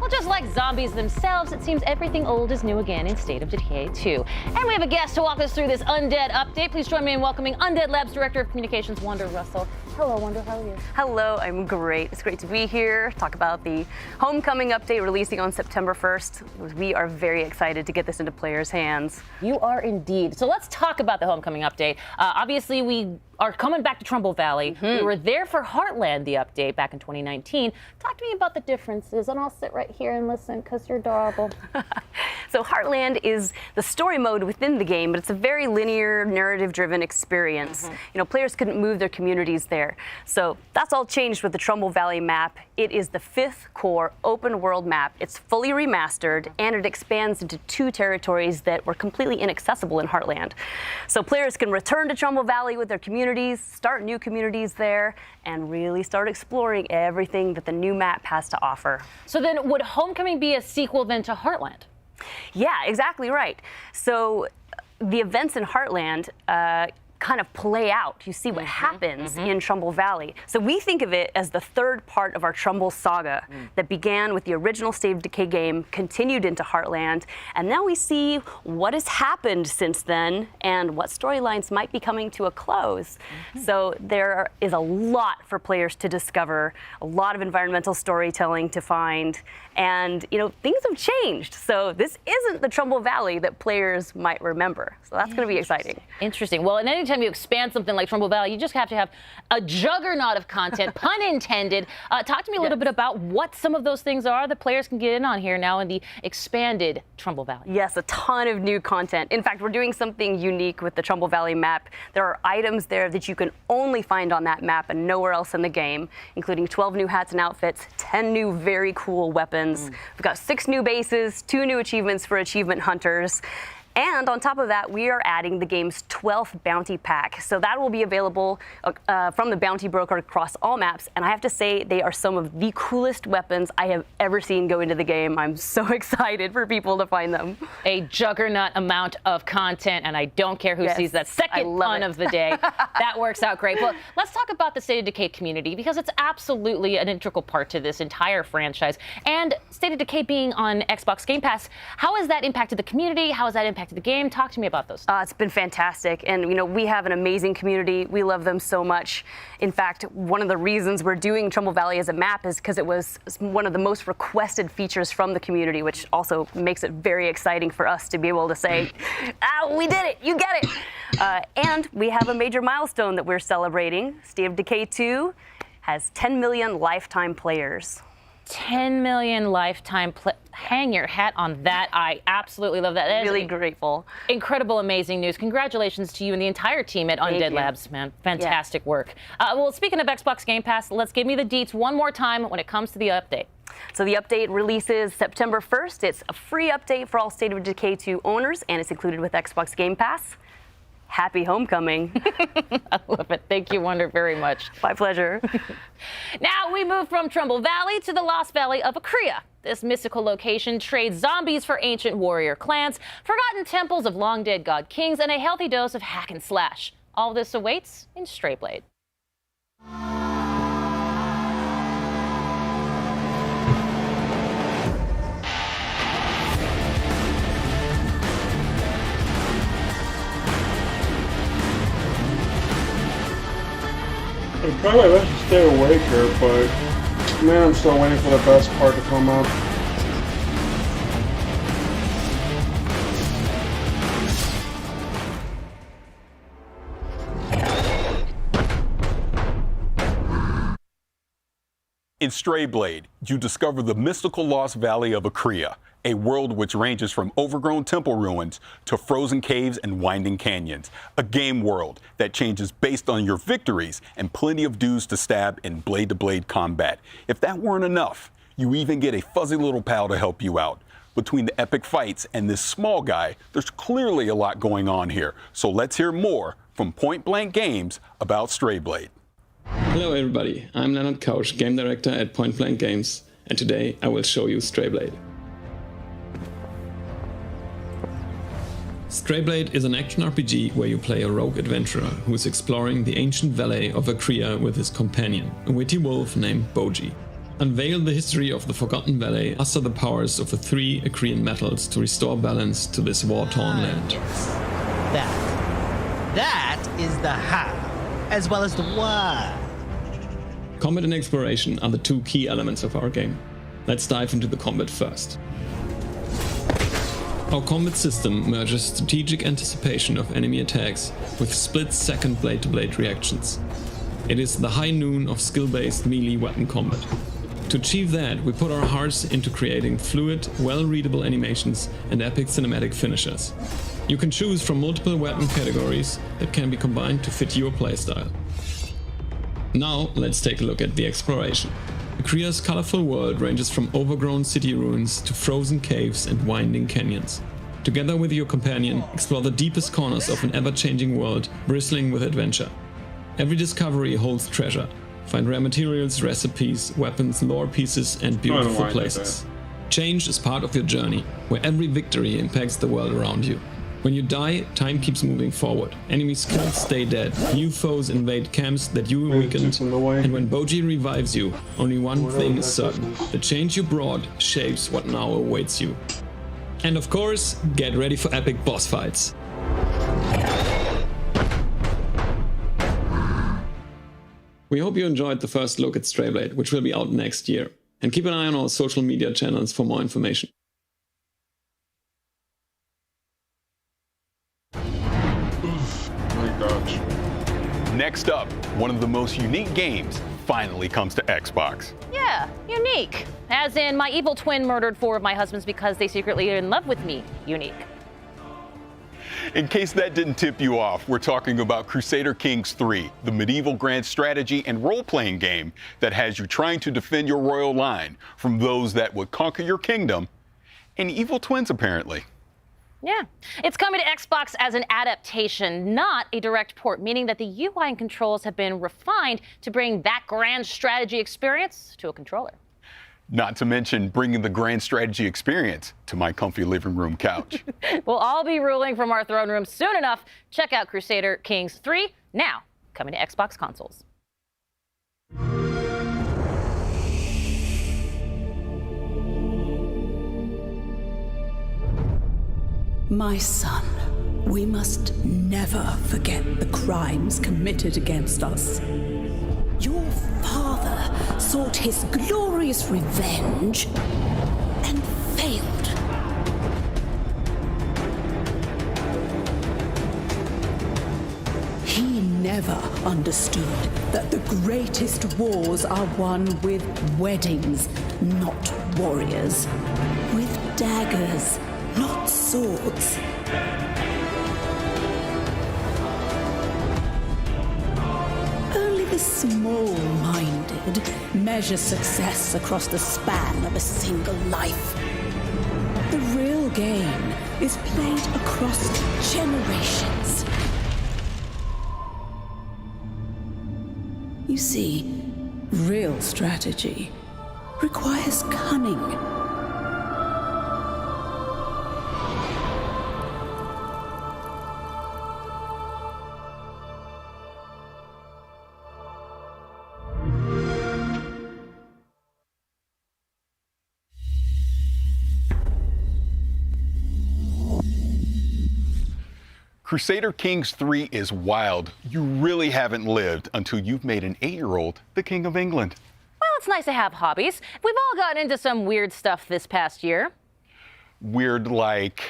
Well, just like zombies themselves, it seems everything old is new again in State of Decay 2. And we have a guest to walk us through this Undead update. Please join me in welcoming Undead Labs Director of Communications, Wanda Russell. Hello, Wanda. How are you? Hello, I'm great. It's great to be here. Talk about the Homecoming update releasing on September 1st. We are very excited to get this into players' hands. You are indeed. So let's talk about the Homecoming update. Obviously, we are coming back to Trumbull Valley. We were there for Heartland, the update, back in 2019. Talk to me about the differences, and I'll sit right here and listen because you're adorable. So Heartland is the story mode within the game, but it's a very linear, narrative-driven experience. You know, players couldn't move their communities there. So that's all changed with the Trumbull Valley map. It is the 5th core open world map. It's fully remastered, and it expands into 2 territories that were completely inaccessible in Heartland. So players can return to Trumbull Valley with their communities, start new communities there, and really start exploring everything that the new map has to offer. So then would Homecoming be a sequel then to Heartland? Yeah, exactly right. So the events in Heartland kind of play out. You see what happens in Trumbull Valley. So we think of it as the 3rd part of our Trumbull saga that began with the original State of Decay game, continued into Heartland, and now we see what has happened since then and what storylines might be coming to a close. So there is a lot for players to discover, a lot of environmental storytelling to find, and you know, things have changed. So this isn't the Trumbull Valley that players might remember. So that's going to be exciting. Interesting. Well, and anytime you expand something like Trumbull Valley, you just have to have a juggernaut of content, pun intended. Talk to me a little bit about what some of those things are that players can get in on here now in the expanded Trumbull Valley. Yes, a ton of new content. In fact, we're doing something unique with the Trumbull Valley map. There are items there that you can only find on that map and nowhere else in the game, including 12 new hats and outfits, 10 new very cool weapons. We've got 6 new bases, 2 new achievements for achievement hunters. And on top of that, we are adding the game's 12th bounty pack. So that will be available from the bounty broker across all maps. And I have to say, they are some of the coolest weapons I have ever seen go into the game. I'm so excited for people to find them. A juggernaut amount of content, and I don't care who sees that second pun of the day. That works out great. Well, let's talk about the State of Decay community, because it's absolutely an integral part to this entire franchise. And State of Decay being on Xbox Game Pass, how has that impacted the community? How has that impacted the game? Talk to me about those. It's been fantastic, and you know, we have an amazing community. We love them so much. In fact, one of the reasons we're doing Trumbull Valley as a map is because it was one of the most requested features from the community, which also makes it very exciting for us to be able to say, we did it, you get it. And we have a major milestone that we're celebrating. State of Decay 2 has 10 million lifetime players. 10 million lifetime hang your hat on that. I absolutely love that. That really grateful. Incredible, amazing news. Congratulations to you and the entire team at Undead Labs, man. Fantastic work. Well, speaking of Xbox Game Pass, let's give me the deets one more time when it comes to the update. So the update releases September 1st. It's a free update for all State of Decay 2 owners, and it's included with Xbox Game Pass. Happy Homecoming. I love it. Thank you, Wonder, very much. My pleasure. Now we move from Trumbull Valley to the Lost Valley of Akria. This mystical location trades zombies for ancient warrior clans, forgotten temples of long-dead god kings, and a healthy dose of hack and slash. All this awaits in Strayblade. I'd probably let you stay awake here, but man, I'm still waiting for the best part to come up. In Strayblade, you discover the mystical Lost Valley of Akria, a world which ranges from overgrown temple ruins to frozen caves and winding canyons. A game world that changes based on your victories and plenty of dudes to stab in blade-to-blade combat. If that weren't enough, you even get a fuzzy little pal to help you out. Between the epic fights and this small guy, there's clearly a lot going on here. So let's hear more from Point Blank Games about Strayblade. Hello everybody, I'm Leonard Couch, Game Director at Point Blank Games, and today I will show you Strayblade. Strayblade is an action RPG where you play a rogue adventurer who is exploring the ancient valley of Akria with his companion, a witty wolf named Boji. Unveil the history of the Forgotten Valley, muster the powers of the 3 Akrian metals to restore balance to this war-torn land. Yes. That is the how, as well as the why. Combat and exploration are the 2 key elements of our game. Let's dive into the combat first. Our combat system merges strategic anticipation of enemy attacks with split-second blade-to-blade reactions. It is the high noon of skill-based melee weapon combat. To achieve that, we put our hearts into creating fluid, well-readable animations and epic cinematic finishers. You can choose from multiple weapon categories that can be combined to fit your playstyle. Now, let's take a look at the exploration. Akria's colorful world ranges from overgrown city ruins to frozen caves and winding canyons. Together with your companion, explore the deepest corners of an ever-changing world bristling with adventure. Every discovery holds treasure. Find rare materials, recipes, weapons, lore pieces, and beautiful places. Change is part of your journey, where every victory impacts the world around you. When you die, time keeps moving forward. Enemies killed stay dead, new foes invade camps that you weakened, and when Boji revives you, only one thing is certain. The change you brought shapes what now awaits you. And of course, get ready for epic boss fights. We hope you enjoyed the first look at Strayblade, which will be out next year. And keep an eye on our social media channels for more information. Next up, one of the most unique games finally comes to Xbox. Yeah, unique. As in, my evil twin murdered 4 of my husbands because they secretly are in love with me. Unique. In case that didn't tip you off, we're talking about Crusader Kings 3, the medieval grand strategy and role-playing game that has you trying to defend your royal line from those that would conquer your kingdom, and evil twins apparently. Yeah. It's coming to Xbox as an adaptation, not a direct port, meaning that the UI and controls have been refined to bring that grand strategy experience to a controller. Not to mention bringing the grand strategy experience to my comfy living room couch. We'll all be ruling from our throne room soon enough. Check out Crusader Kings 3, now coming to Xbox consoles. My son, we must never forget the crimes committed against us. Your father sought his glorious revenge and failed. He never understood that the greatest wars are won with weddings, not warriors. With daggers, not swords. Only the small-minded measure success across the span of a single life. The real game is played across generations. You see, real strategy requires cunning. Crusader Kings 3 is wild. You really haven't lived until you've made an 8-year-old the King of England. Well, it's nice to have hobbies. We've all gotten into some weird stuff this past year. Weird like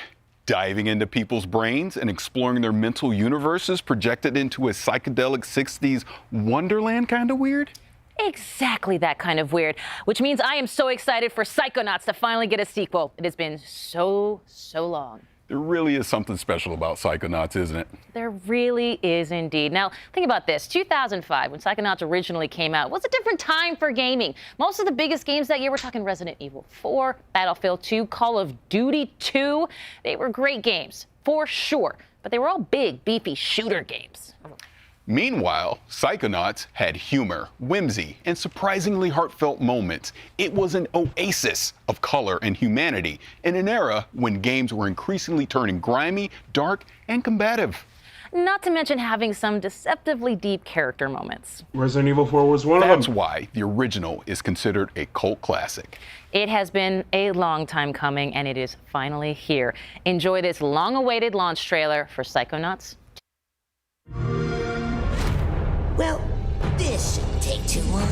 diving into people's brains and exploring their mental universes projected into a psychedelic 60s wonderland kind of weird? Exactly that kind of weird, which means I am so excited for Psychonauts to finally get a sequel. It has been so long. There really is something special about Psychonauts, isn't it? There really is indeed. Now, think about this. 2005, when Psychonauts originally came out, was a different time for gaming. Most of the biggest games that year, we're talking Resident Evil 4, Battlefield 2, Call of Duty 2. They were great games, for sure, but they were all big, beefy shooter games. Meanwhile, Psychonauts had humor, whimsy, and surprisingly heartfelt moments. It was an oasis of color and humanity in an era when games were increasingly turning grimy, dark, and combative. Not to mention having some deceptively deep character moments. Resident Evil 4 was one of them. That's why the original is considered a cult classic. It has been a long time coming, and it is finally here. Enjoy this long-awaited launch trailer for Psychonauts. Well, this shouldn't take too long.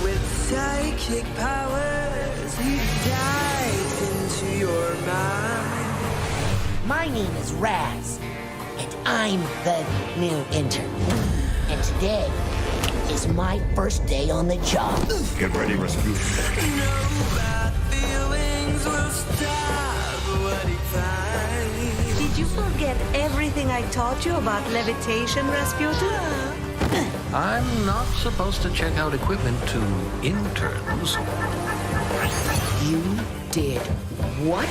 With psychic powers, he dives into your mind. My name is Raz, and I'm the new intern. And today is my first day on the job. Get ready, Rasputin. Feelings will stop what he finds. Did you forget everything I taught you about levitation, Rasputin? I'm not supposed to check out equipment to interns. You did what?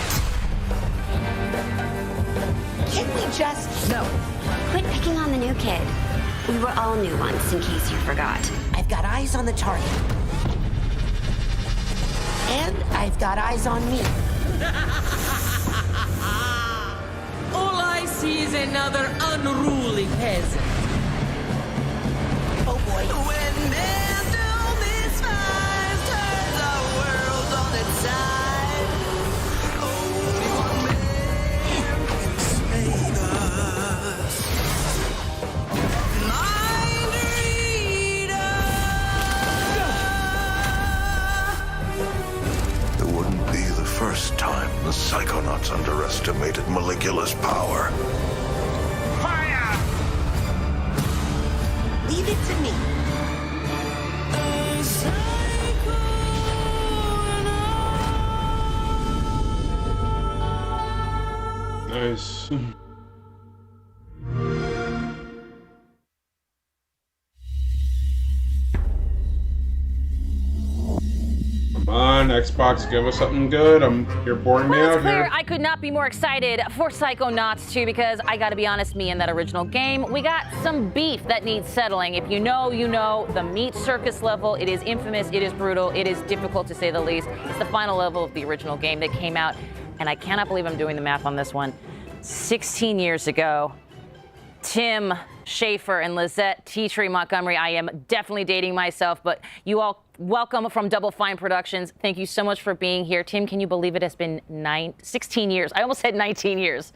Can we just... No. Quit picking on the new kid. We were all new once, in case you forgot. I've got eyes on the target. And I've got eyes on me. All I see is another unruly peasant. Oh boy. When man do misfires, turns our world on its side. Only one man can save us. Mind reader. It wouldn't be the first time the Psychonauts underestimated Maligula's power. Leave it to me. Nice. Come on, Xbox, give us something good. You're boring me Well, out it's clear here. I could not be more excited for Psychonauts 2 because I gotta be honest, me and that original game, we got some beef that needs settling. If you know, you know. The meat circus level, it is infamous, it is brutal, it is difficult to say the least. It's the final level of the original game that came out, and I cannot believe I'm doing the math on this one. 16 years ago, Tim Schafer and Lizette Teatree Montgomery. I am definitely dating myself, but you all welcome from Double Fine Productions. Thank you so much for being here. Tim, can you believe it has been 16 years? I almost said 19 years.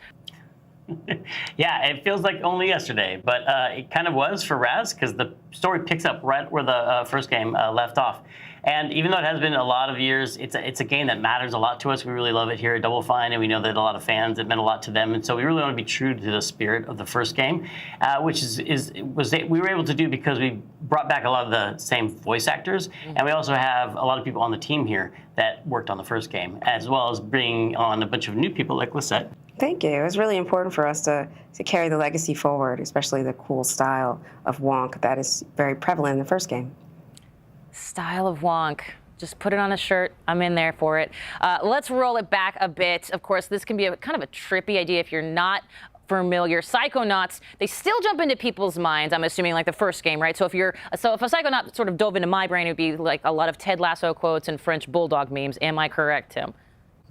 Yeah, it feels like only yesterday, but it kind of was for Raz because the story picks up right where the first game left off. And even though it has been a lot of years, it's a game that matters a lot to us. We really love it here at Double Fine, and we know that a lot of fans, it meant a lot to them. And so we really want to be true to the spirit of the first game, which we were able to do because we brought back a lot of the same voice actors, and we also have a lot of people on the team here that worked on the first game, as well as bringing on a bunch of new people like Lisette. Thank you. It was really important for us to carry the legacy forward, especially the cool style of Wonk that is very prevalent in the first game. Style of Wonk. Just put it on a shirt. I'm in there for it. Let's roll it back a bit. Of course, this can be kind of a trippy idea if you're not familiar. Psychonauts, they still jump into people's minds, I'm assuming, like the first game, right? So if a Psychonaut sort of dove into my brain, it would be like a lot of Ted Lasso quotes and French Bulldog memes. Am I correct, Tim?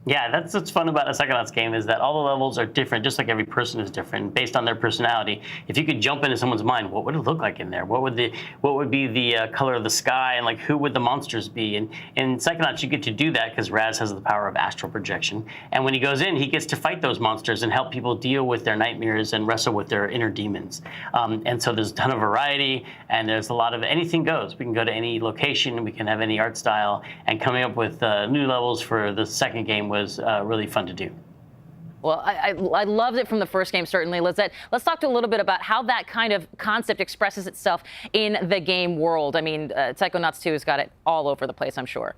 Yeah, that's what's fun about a Psychonauts game is that all the levels are different, just like every person is different based on their personality. If you could jump into someone's mind, what would it look like in there? What would be the color of the sky, and like who would the monsters be? And in Psychonauts, you get to do that because Raz has the power of astral projection. And when he goes in, he gets to fight those monsters and help people deal with their nightmares and wrestle with their inner demons. And so there's a ton of variety, and there's a lot of anything goes. We can go to any location, we can have any art style, and coming up with new levels for the second game was really fun to do. Well, I loved it from the first game, certainly. Let's talk a little bit about how that kind of concept expresses itself in the game world. I mean, Psychonauts 2 has got it all over the place, I'm sure.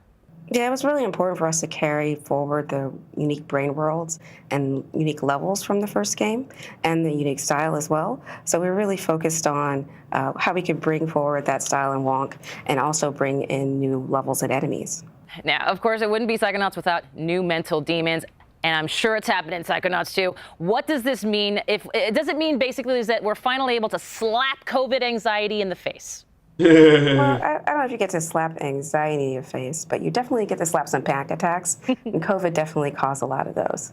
Yeah, it was really important for us to carry forward the unique brain worlds and unique levels from the first game and the unique style as well. So we really focused on how we could bring forward that style in Wonk and also bring in new levels and enemies. Now, of course, it wouldn't be Psychonauts without new mental demons. And I'm sure it's happening in Psychonauts 2. What does this mean? Does it mean basically is that we're finally able to slap COVID anxiety in the face? Well, I don't know if you get to slap anxiety in your face, but you definitely get to slap some panic attacks, and COVID definitely caused a lot of those.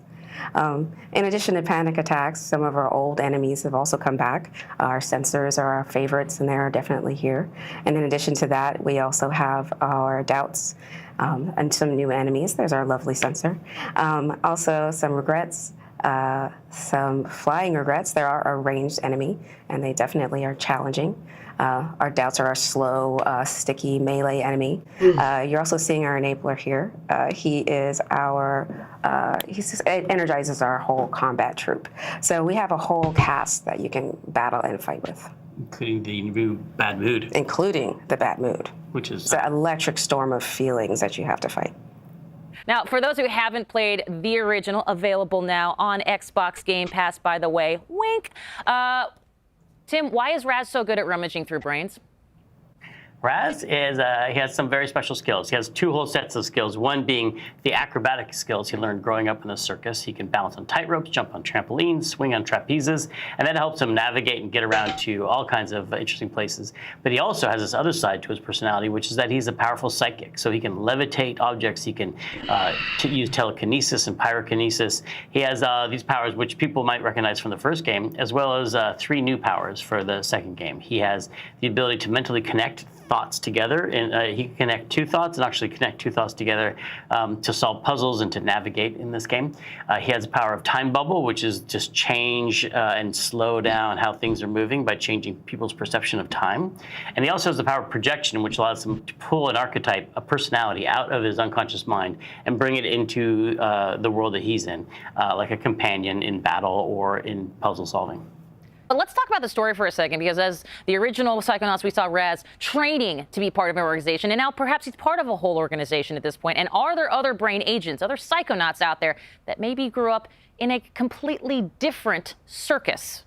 In addition to panic attacks, some of our old enemies have also come back. Our sensors are our favorites, and they're definitely here. And in addition to that, we also have our doubts and some new enemies. There's our lovely sensor. Also, some regrets. Some flying regrets. There are a ranged enemy, and they definitely are challenging. Our doubts are our slow, sticky melee enemy. You're also seeing our enabler here. He energizes our whole combat troop. So we have a whole cast that you can battle and fight with. Including the new bad mood. Including the bad mood. Which is... It's an electric storm of feelings that you have to fight. Now, for those who haven't played the original, available now on Xbox Game Pass, by the way, wink. Tim, why is Raz so good at rummaging through brains? Raz is, he has some very special skills. He has two whole sets of skills, one being the acrobatic skills he learned growing up in the circus. He can balance on tightropes, jump on trampolines, swing on trapezes, and that helps him navigate and get around to all kinds of interesting places. But he also has this other side to his personality, which is that he's a powerful psychic. So he can levitate objects, he can use telekinesis and pyrokinesis. He has these powers which people might recognize from the first game, as well as 3 new powers for the second game. He has the ability to mentally connect thoughts together, and he can connect 2 thoughts and actually connect 2 thoughts together to solve puzzles and to navigate in this game. He has the power of time bubble, which is just change and slow down how things are moving by changing people's perception of time. And he also has the power of projection, which allows him to pull an archetype, a personality, out of his unconscious mind and bring it into the world that he's in, like a companion in battle or in puzzle solving. But let's talk about the story for a second, because as the original Psychonauts, we saw Raz training to be part of an organization, and now perhaps he's part of a whole organization at this point. And are there other brain agents, other Psychonauts out there that maybe grew up in a completely different circus?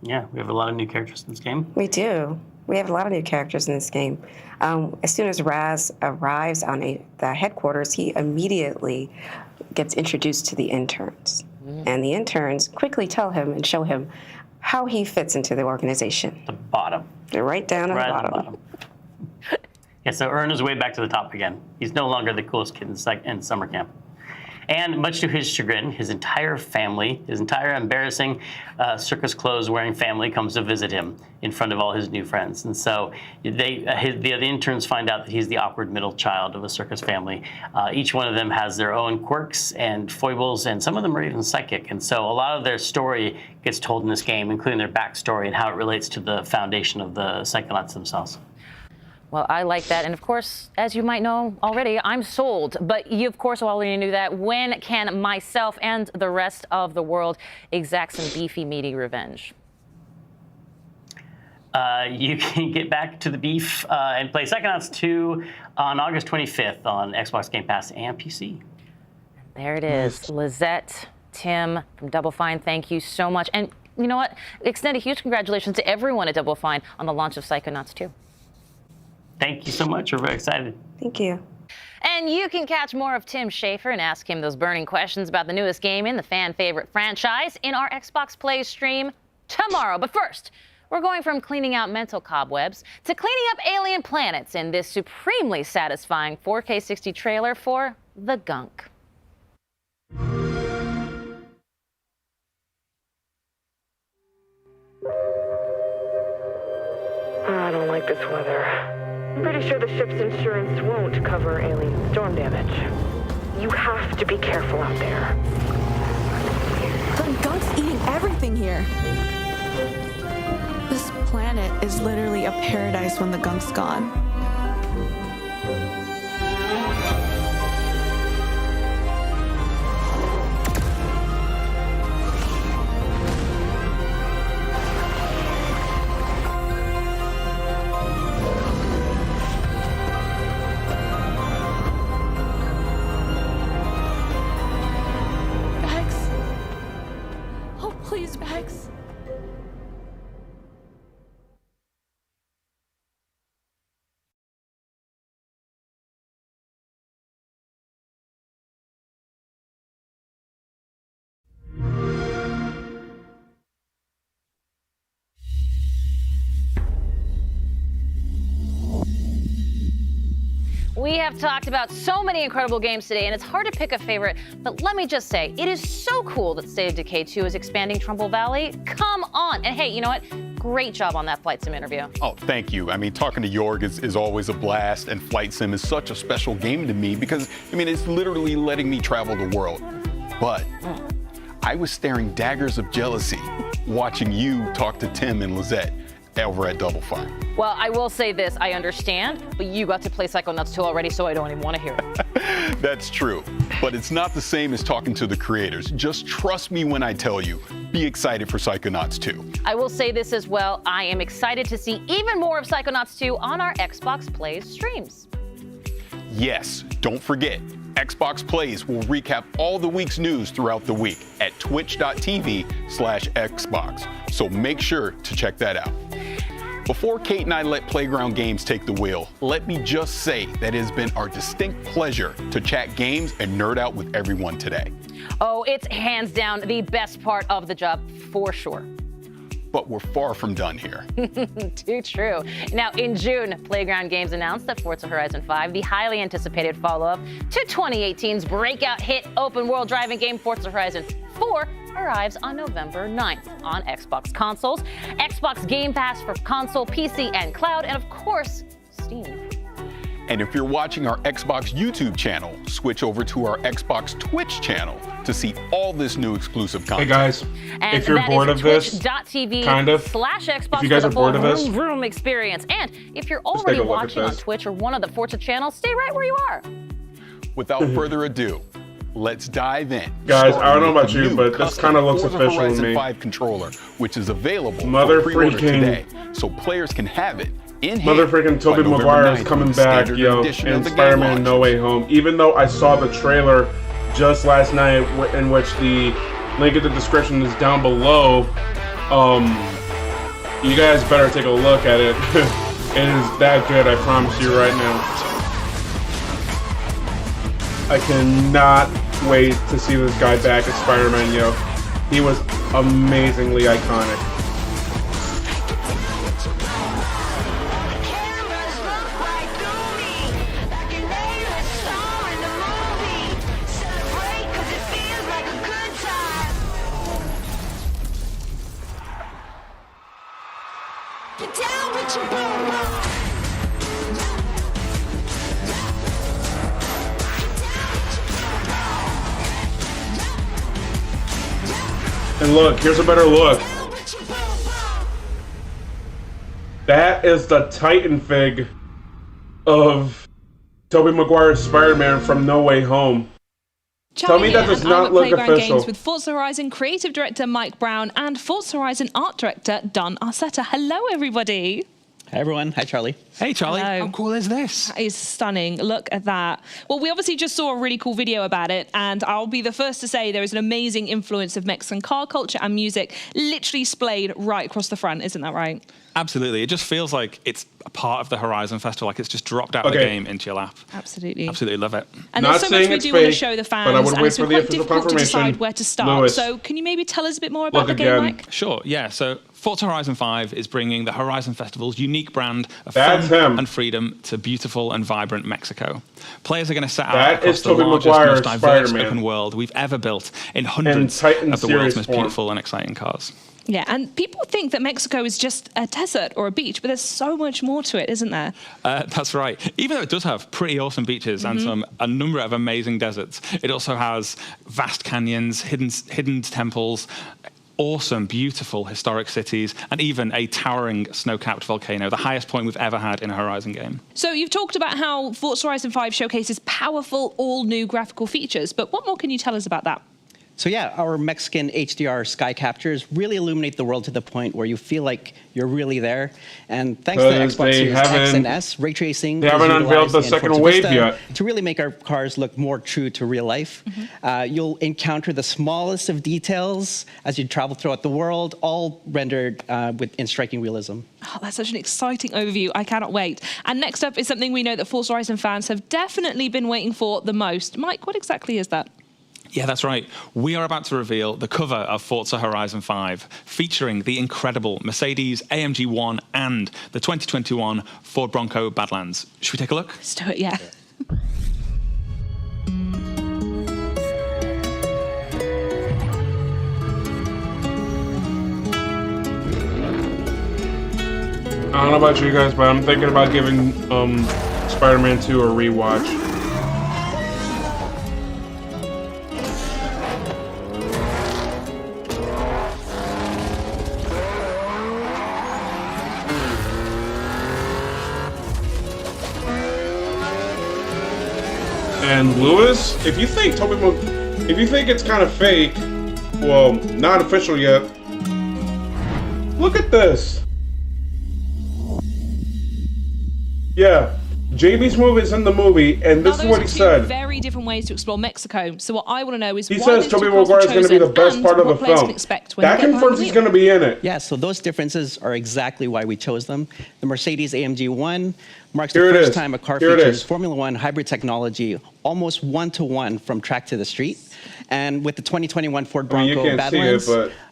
Yeah, we have a lot of new characters in this game. We do. We have a lot of new characters in this game. As soon as Raz arrives on the headquarters, he immediately gets introduced to the interns. And the interns quickly tell him and show him how he fits into the organization. The bottom. They're right down at the bottom. Yeah, so earn his way back to the top again. He's no longer the coolest kid in summer camp. And much to his chagrin, his entire family, his entire embarrassing circus clothes wearing family comes to visit him in front of all his new friends. And so the interns find out that he's the awkward middle child of a circus family. Each one of them has their own quirks and foibles, and some of them are even psychic. And so a lot of their story gets told in this game, including their backstory and how it relates to the foundation of the Psychonauts themselves. Well, I like that. And of course, as you might know already, I'm sold. But you, of course, already knew that. When can myself and the rest of the world exact some beefy, meaty revenge? You can get back to the beef and play Psychonauts 2 on August 25th on Xbox Game Pass and PC. There it is. Lizette, Tim from Double Fine, thank you so much. And you know what? Extend a huge congratulations to everyone at Double Fine on the launch of Psychonauts 2. Thank you so much. We're very excited. Thank you. And you can catch more of Tim Schafer and ask him those burning questions about the newest game in the fan favorite franchise in our Xbox Play stream tomorrow. But first, we're going from cleaning out mental cobwebs to cleaning up alien planets in this supremely satisfying 4K 60 trailer for The Gunk. I don't like this weather. I'm pretty sure the ship's insurance won't cover alien storm damage. You have to be careful out there. The gunk's eating everything here. This planet is literally a paradise when the gunk's gone. Apex? We have talked about so many incredible games today, and it's hard to pick a favorite, but let me just say, it is so cool that State of Decay 2 is expanding Trumbull Valley. Come on. And hey, you know what? Great job on that Flight Sim interview. Oh, thank you. I mean, talking to Jorg is always a blast, and Flight Sim is such a special game to me because, I mean, it's literally letting me travel the world. But I was staring daggers of jealousy watching you talk to Tim and Lizette over at Double Fine. Well, I will say this, I understand, but you got to play Psychonauts 2 already, so I don't even want to hear it. That's true, but it's not the same as talking to the creators. Just trust me when I tell you, be excited for Psychonauts 2. I will say this as well, I am excited to see even more of Psychonauts 2 on our Xbox Plays streams. Yes, don't forget, Xbox Plays will recap all the week's news throughout the week at twitch.tv/Xbox, so make sure to check that out. Before Kate and I let Playground Games take the wheel, let me just say that it has been our distinct pleasure to chat games and nerd out with everyone today. Oh, it's hands down the best part of the job, for sure. But we're far from done here. Too true. Now, in June, Playground Games announced that Forza Horizon 5, the highly anticipated follow-up to 2018's breakout hit open-world driving game Forza Horizon 4, arrives on November 9th on Xbox consoles, Xbox Game Pass for console, PC, and cloud, and of course, Steam. And if you're watching our Xbox YouTube channel, switch over to our Xbox Twitch channel to see all this new exclusive content. Hey guys, and if you're bored of this, kind of, /Xbox if you guys for are the bored of full this, vroom experience. And if you're already watching on Twitch or one of the Forza channels, stay right where you are. Without further ado, let's dive in. Guys, I don't know about you, but this kind of looks official to me. Horizon 5 controller, which is available Mother for pre-order freaking today, so players can have it in hand. Mother freaking Tobey Maguire is coming back, yo, in Spider-Man No Way Home. Even though I saw the trailer just last night, in which the link in the description is down below, you guys better take a look at it. It is that good, I promise you right now. I cannot wait to see this guy back as Spider-Man, yo. He was amazingly iconic. And look, here's a better look. That is the Titan fig of Tobey Maguire's Spider-Man from No Way Home. Tell me that does not look Playground official. Games with Forza Horizon creative director Mike Brown and Forza Horizon art director Don Arcetta. Hello, everybody. Hey everyone. Hi Charlie. Hey Charlie. Hello. How cool is this? That is stunning. Look at that. Well, we obviously just saw a really cool video about it, and I'll be the first to say there is an amazing influence of Mexican car culture and music literally splayed right across the front. Isn't that right? Absolutely. It just feels like it's a part of the Horizon Festival, like it's just dropped out of the game into your lap. Absolutely. Absolutely love it. And there's so much we do want to show the fans, and it's been quite difficult to decide where to start. Lewis. So can you maybe tell us a bit more about the game, Mike? Sure, yeah. So Forza Horizon 5 is bringing the Horizon Festival's unique brand of fun and freedom to beautiful and vibrant Mexico. Players are going to set out across the largest, most diverse open world we've ever built in hundreds of the world's most beautiful and exciting cars. Yeah, and people think that Mexico is just a desert or a beach, but there's so much more to it, isn't there? That's right. Even though it does have pretty awesome beaches and a number of amazing deserts, it also has vast canyons, hidden temples, awesome, beautiful historic cities, and even a towering snow-capped volcano, the highest point we've ever had in a Horizon game. So you've talked about how Forza Horizon 5 showcases powerful, all-new graphical features, but what more can you tell us about that? So yeah, our Mexican HDR sky captures really illuminate the world to the point where you feel like you're really there. And thanks to the Xbox Series X and S, ray tracing they haven't unveiled the second wave yet to really make our cars look more true to real life. You'll encounter the smallest of details as you travel throughout the world, all rendered in striking realism. Oh, that's such an exciting overview. I cannot wait. And next up is something we know that Forza Horizon fans have definitely been waiting for the most. Mike, what exactly is that? Yeah, that's right. We are about to reveal the cover of Forza Horizon 5, featuring the incredible Mercedes AMG 1 and the 2021 Ford Bronco Badlands. Should we take a look? Let's do it, yeah. I don't know about you guys, but I'm thinking about giving Spider-Man 2 a rewatch. And Lewis, if you think it's kind of fake, well, not official yet. Look at this. Yeah, JB's move is in the movie, and this is what he said. Very different ways to explore Mexico. So what I want to know is he says Tobey Maguire is going to be the best part of the film. That confirms he's going to be in it. Yeah, so those differences are exactly why we chose them. The Mercedes AMG 1 marks the first time a car features Formula One hybrid technology, almost one-to-one from track to the street. And with the 2021 Ford Bronco Badlands,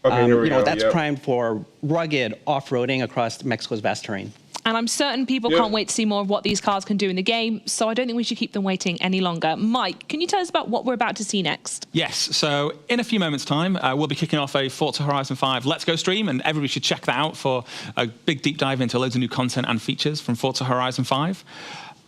that's primed for rugged off-roading across Mexico's vast terrain. And I'm certain people can't wait to see more of what these cars can do in the game, so I don't think we should keep them waiting any longer. Mike, can you tell us about what we're about to see next? Yes, so in a few moments' time, we'll be kicking off a Forza Horizon 5 Let's Go stream, and everybody should check that out for a big deep dive into loads of new content and features from Forza Horizon 5.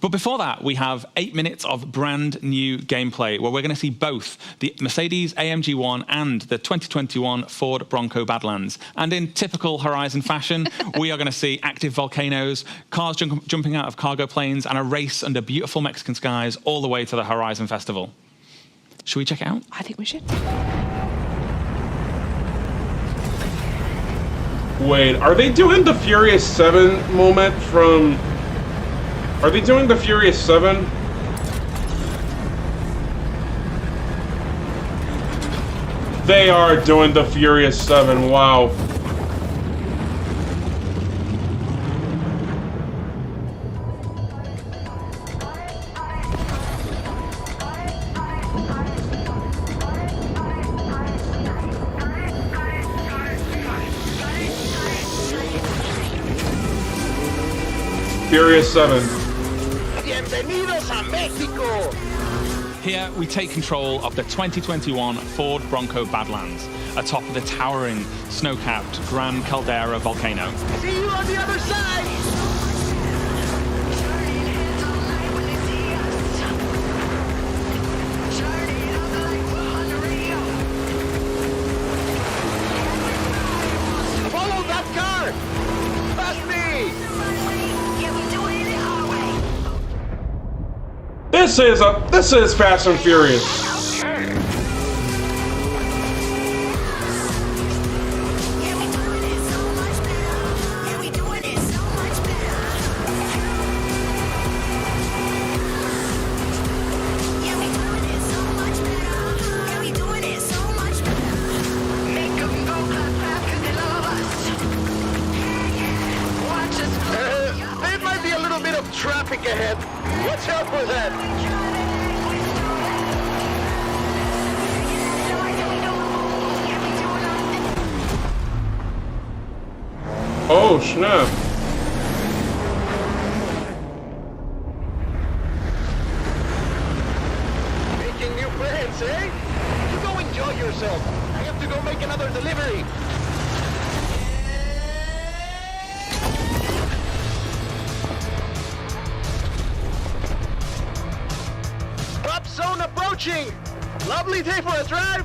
But before that, we have 8 minutes of brand new gameplay where we're going to see both the Mercedes AMG 1 and the 2021 Ford Bronco Badlands. And in typical Horizon fashion, we are going to see active volcanoes, cars jumping out of cargo planes, and a race under beautiful Mexican skies all the way to the Horizon Festival. Should we check it out? I think we should. Wait, are they doing the Furious 7 moment from... Are they doing the Furious 7? They are doing the Furious 7, wow. Furious 7. Bienvenidos a Mexico! Here we take control of the 2021 Ford Bronco Badlands, atop of the towering, snow-capped Gran Caldera volcano. See you on the other side! Follow that car! Past me! This is Fast and Furious. There might be a little bit of traffic ahead. Watch out for that. Oh, snap. Making new friends, eh? You go enjoy yourself. I have to go make another delivery. Drop zone approaching. Lovely day for a drive.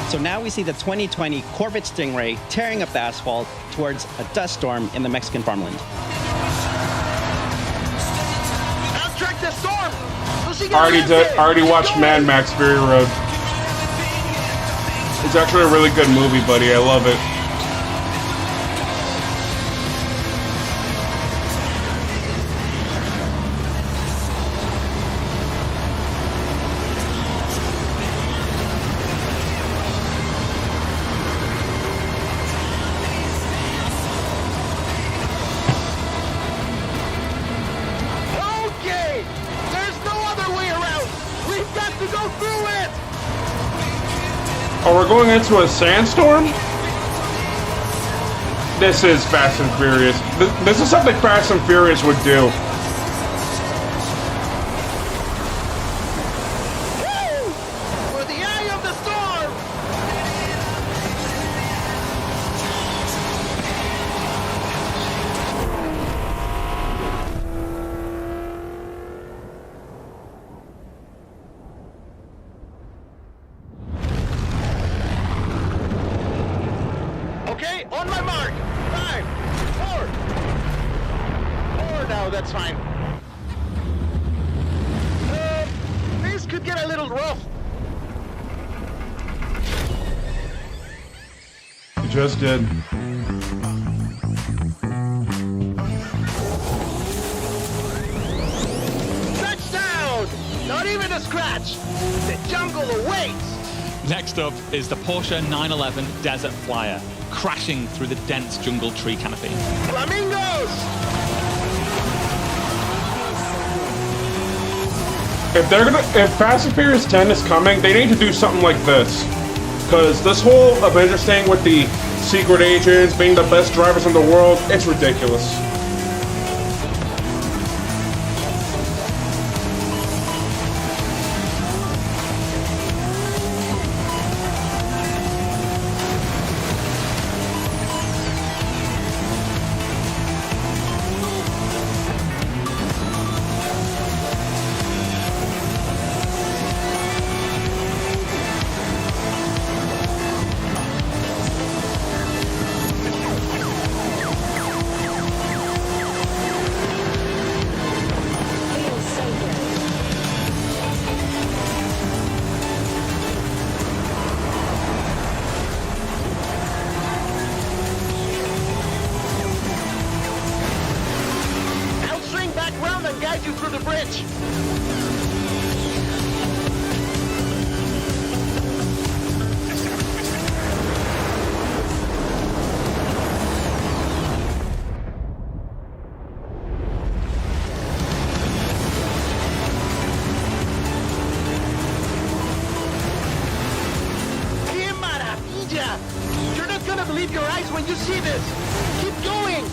So now we see the 2020 Corvette Stingray tearing up the asphalt towards a dust storm in the Mexican farmland. I already watched Mad Max Fury Road. It's actually a really good movie, buddy. I love it. Oh, we're going into a sandstorm? This is Fast and Furious. This is something Fast and Furious would do. For the eye of the storm! Okay, on my mark. 5, 4. 4 now, that's fine. This could get a little rough. You just did. Touchdown! Not even a scratch. The jungle awaits. Next up is the Porsche 911 Desert Flyer, crashing through the dense jungle tree canopy. Flamingos! If Fast and Furious 10 is coming, they need to do something like this. Because this whole Avengers thing with the secret agents being the best drivers in the world, it's ridiculous. Guide you through the bridge. ¡Qué maravilla! You're not gonna believe your eyes when you see this. Keep going.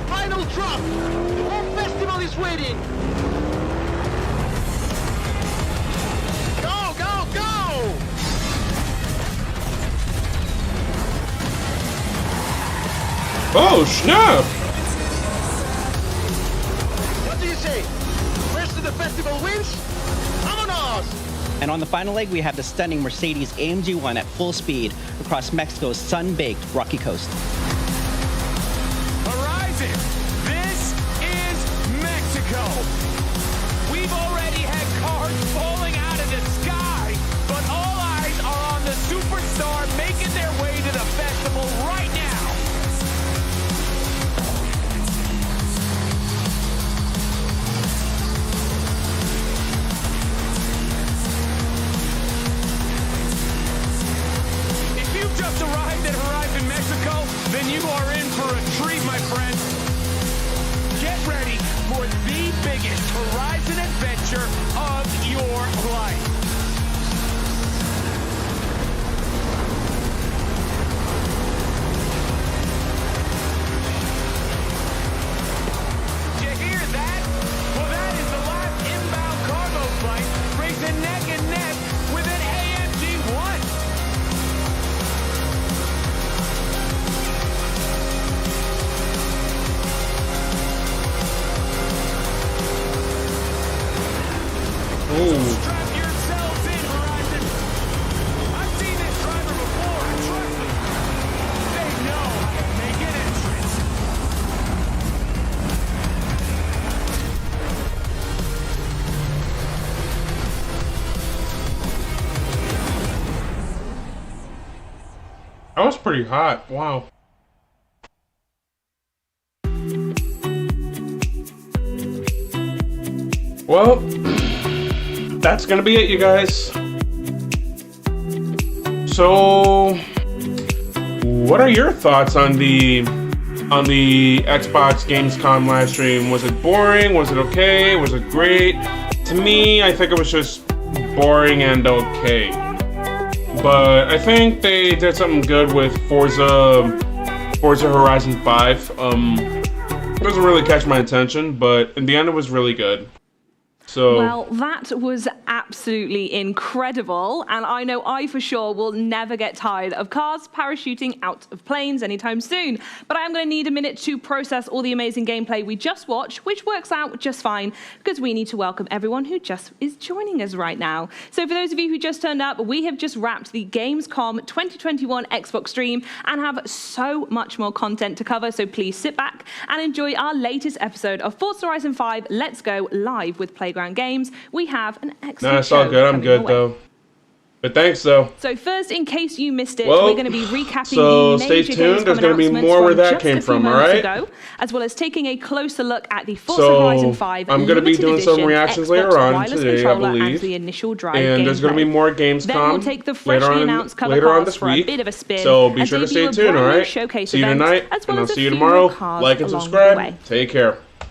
Final drop! The whole festival is waiting! Go, go, go! Oh, snap! What do you say? First to the festival wins? Vámonos! And on the final leg, we have the stunning Mercedes AMG 1 at full speed across Mexico's sun-baked rocky coast. This is Mexico. We've already had cars falling out of the sky, but all eyes are on the superstar making their way to the festival right now. If you've just arrived at Horizon Mexico, then you are in for a treat, my friend. That was pretty hot. Wow. Well, that's gonna be it, you guys. So, what are your thoughts on the Xbox Gamescom live stream? Was it boring? Was it okay? Was it great? To me, I think it was just boring and okay. But I think they did something good with Forza Horizon 5. It doesn't really catch my attention, but in the end, it was really good. So, well, that was absolutely incredible, and I know I for sure will never get tired of cars parachuting out of planes anytime soon. But I am going to need a minute to process all the amazing gameplay we just watched, which works out just fine because we need to welcome everyone who just is joining us right now. So for those of you who just turned up, we have just wrapped the Gamescom 2021 Xbox stream and have so much more content to cover. So please sit back and enjoy our latest episode of Forza Horizon 5 Let's Go live with Playground Games. We have an excellent nah, it's all good. I'm good though. But thanks though. So first, in case you missed it, we're going to be recapping the major stay tuned. There's going to be more where that came from, all right? Ago, as well as taking a closer look at the Forza Horizon 5 I'm going to be doing some reactions later on today, I believe. And the initial drive and there's going to be more Gamescom then we'll take the freshly announced cover cars for a bit of a spin. So be sure to stay tuned, all right? See you tonight, and I'll see you tomorrow. Like and subscribe. Take care.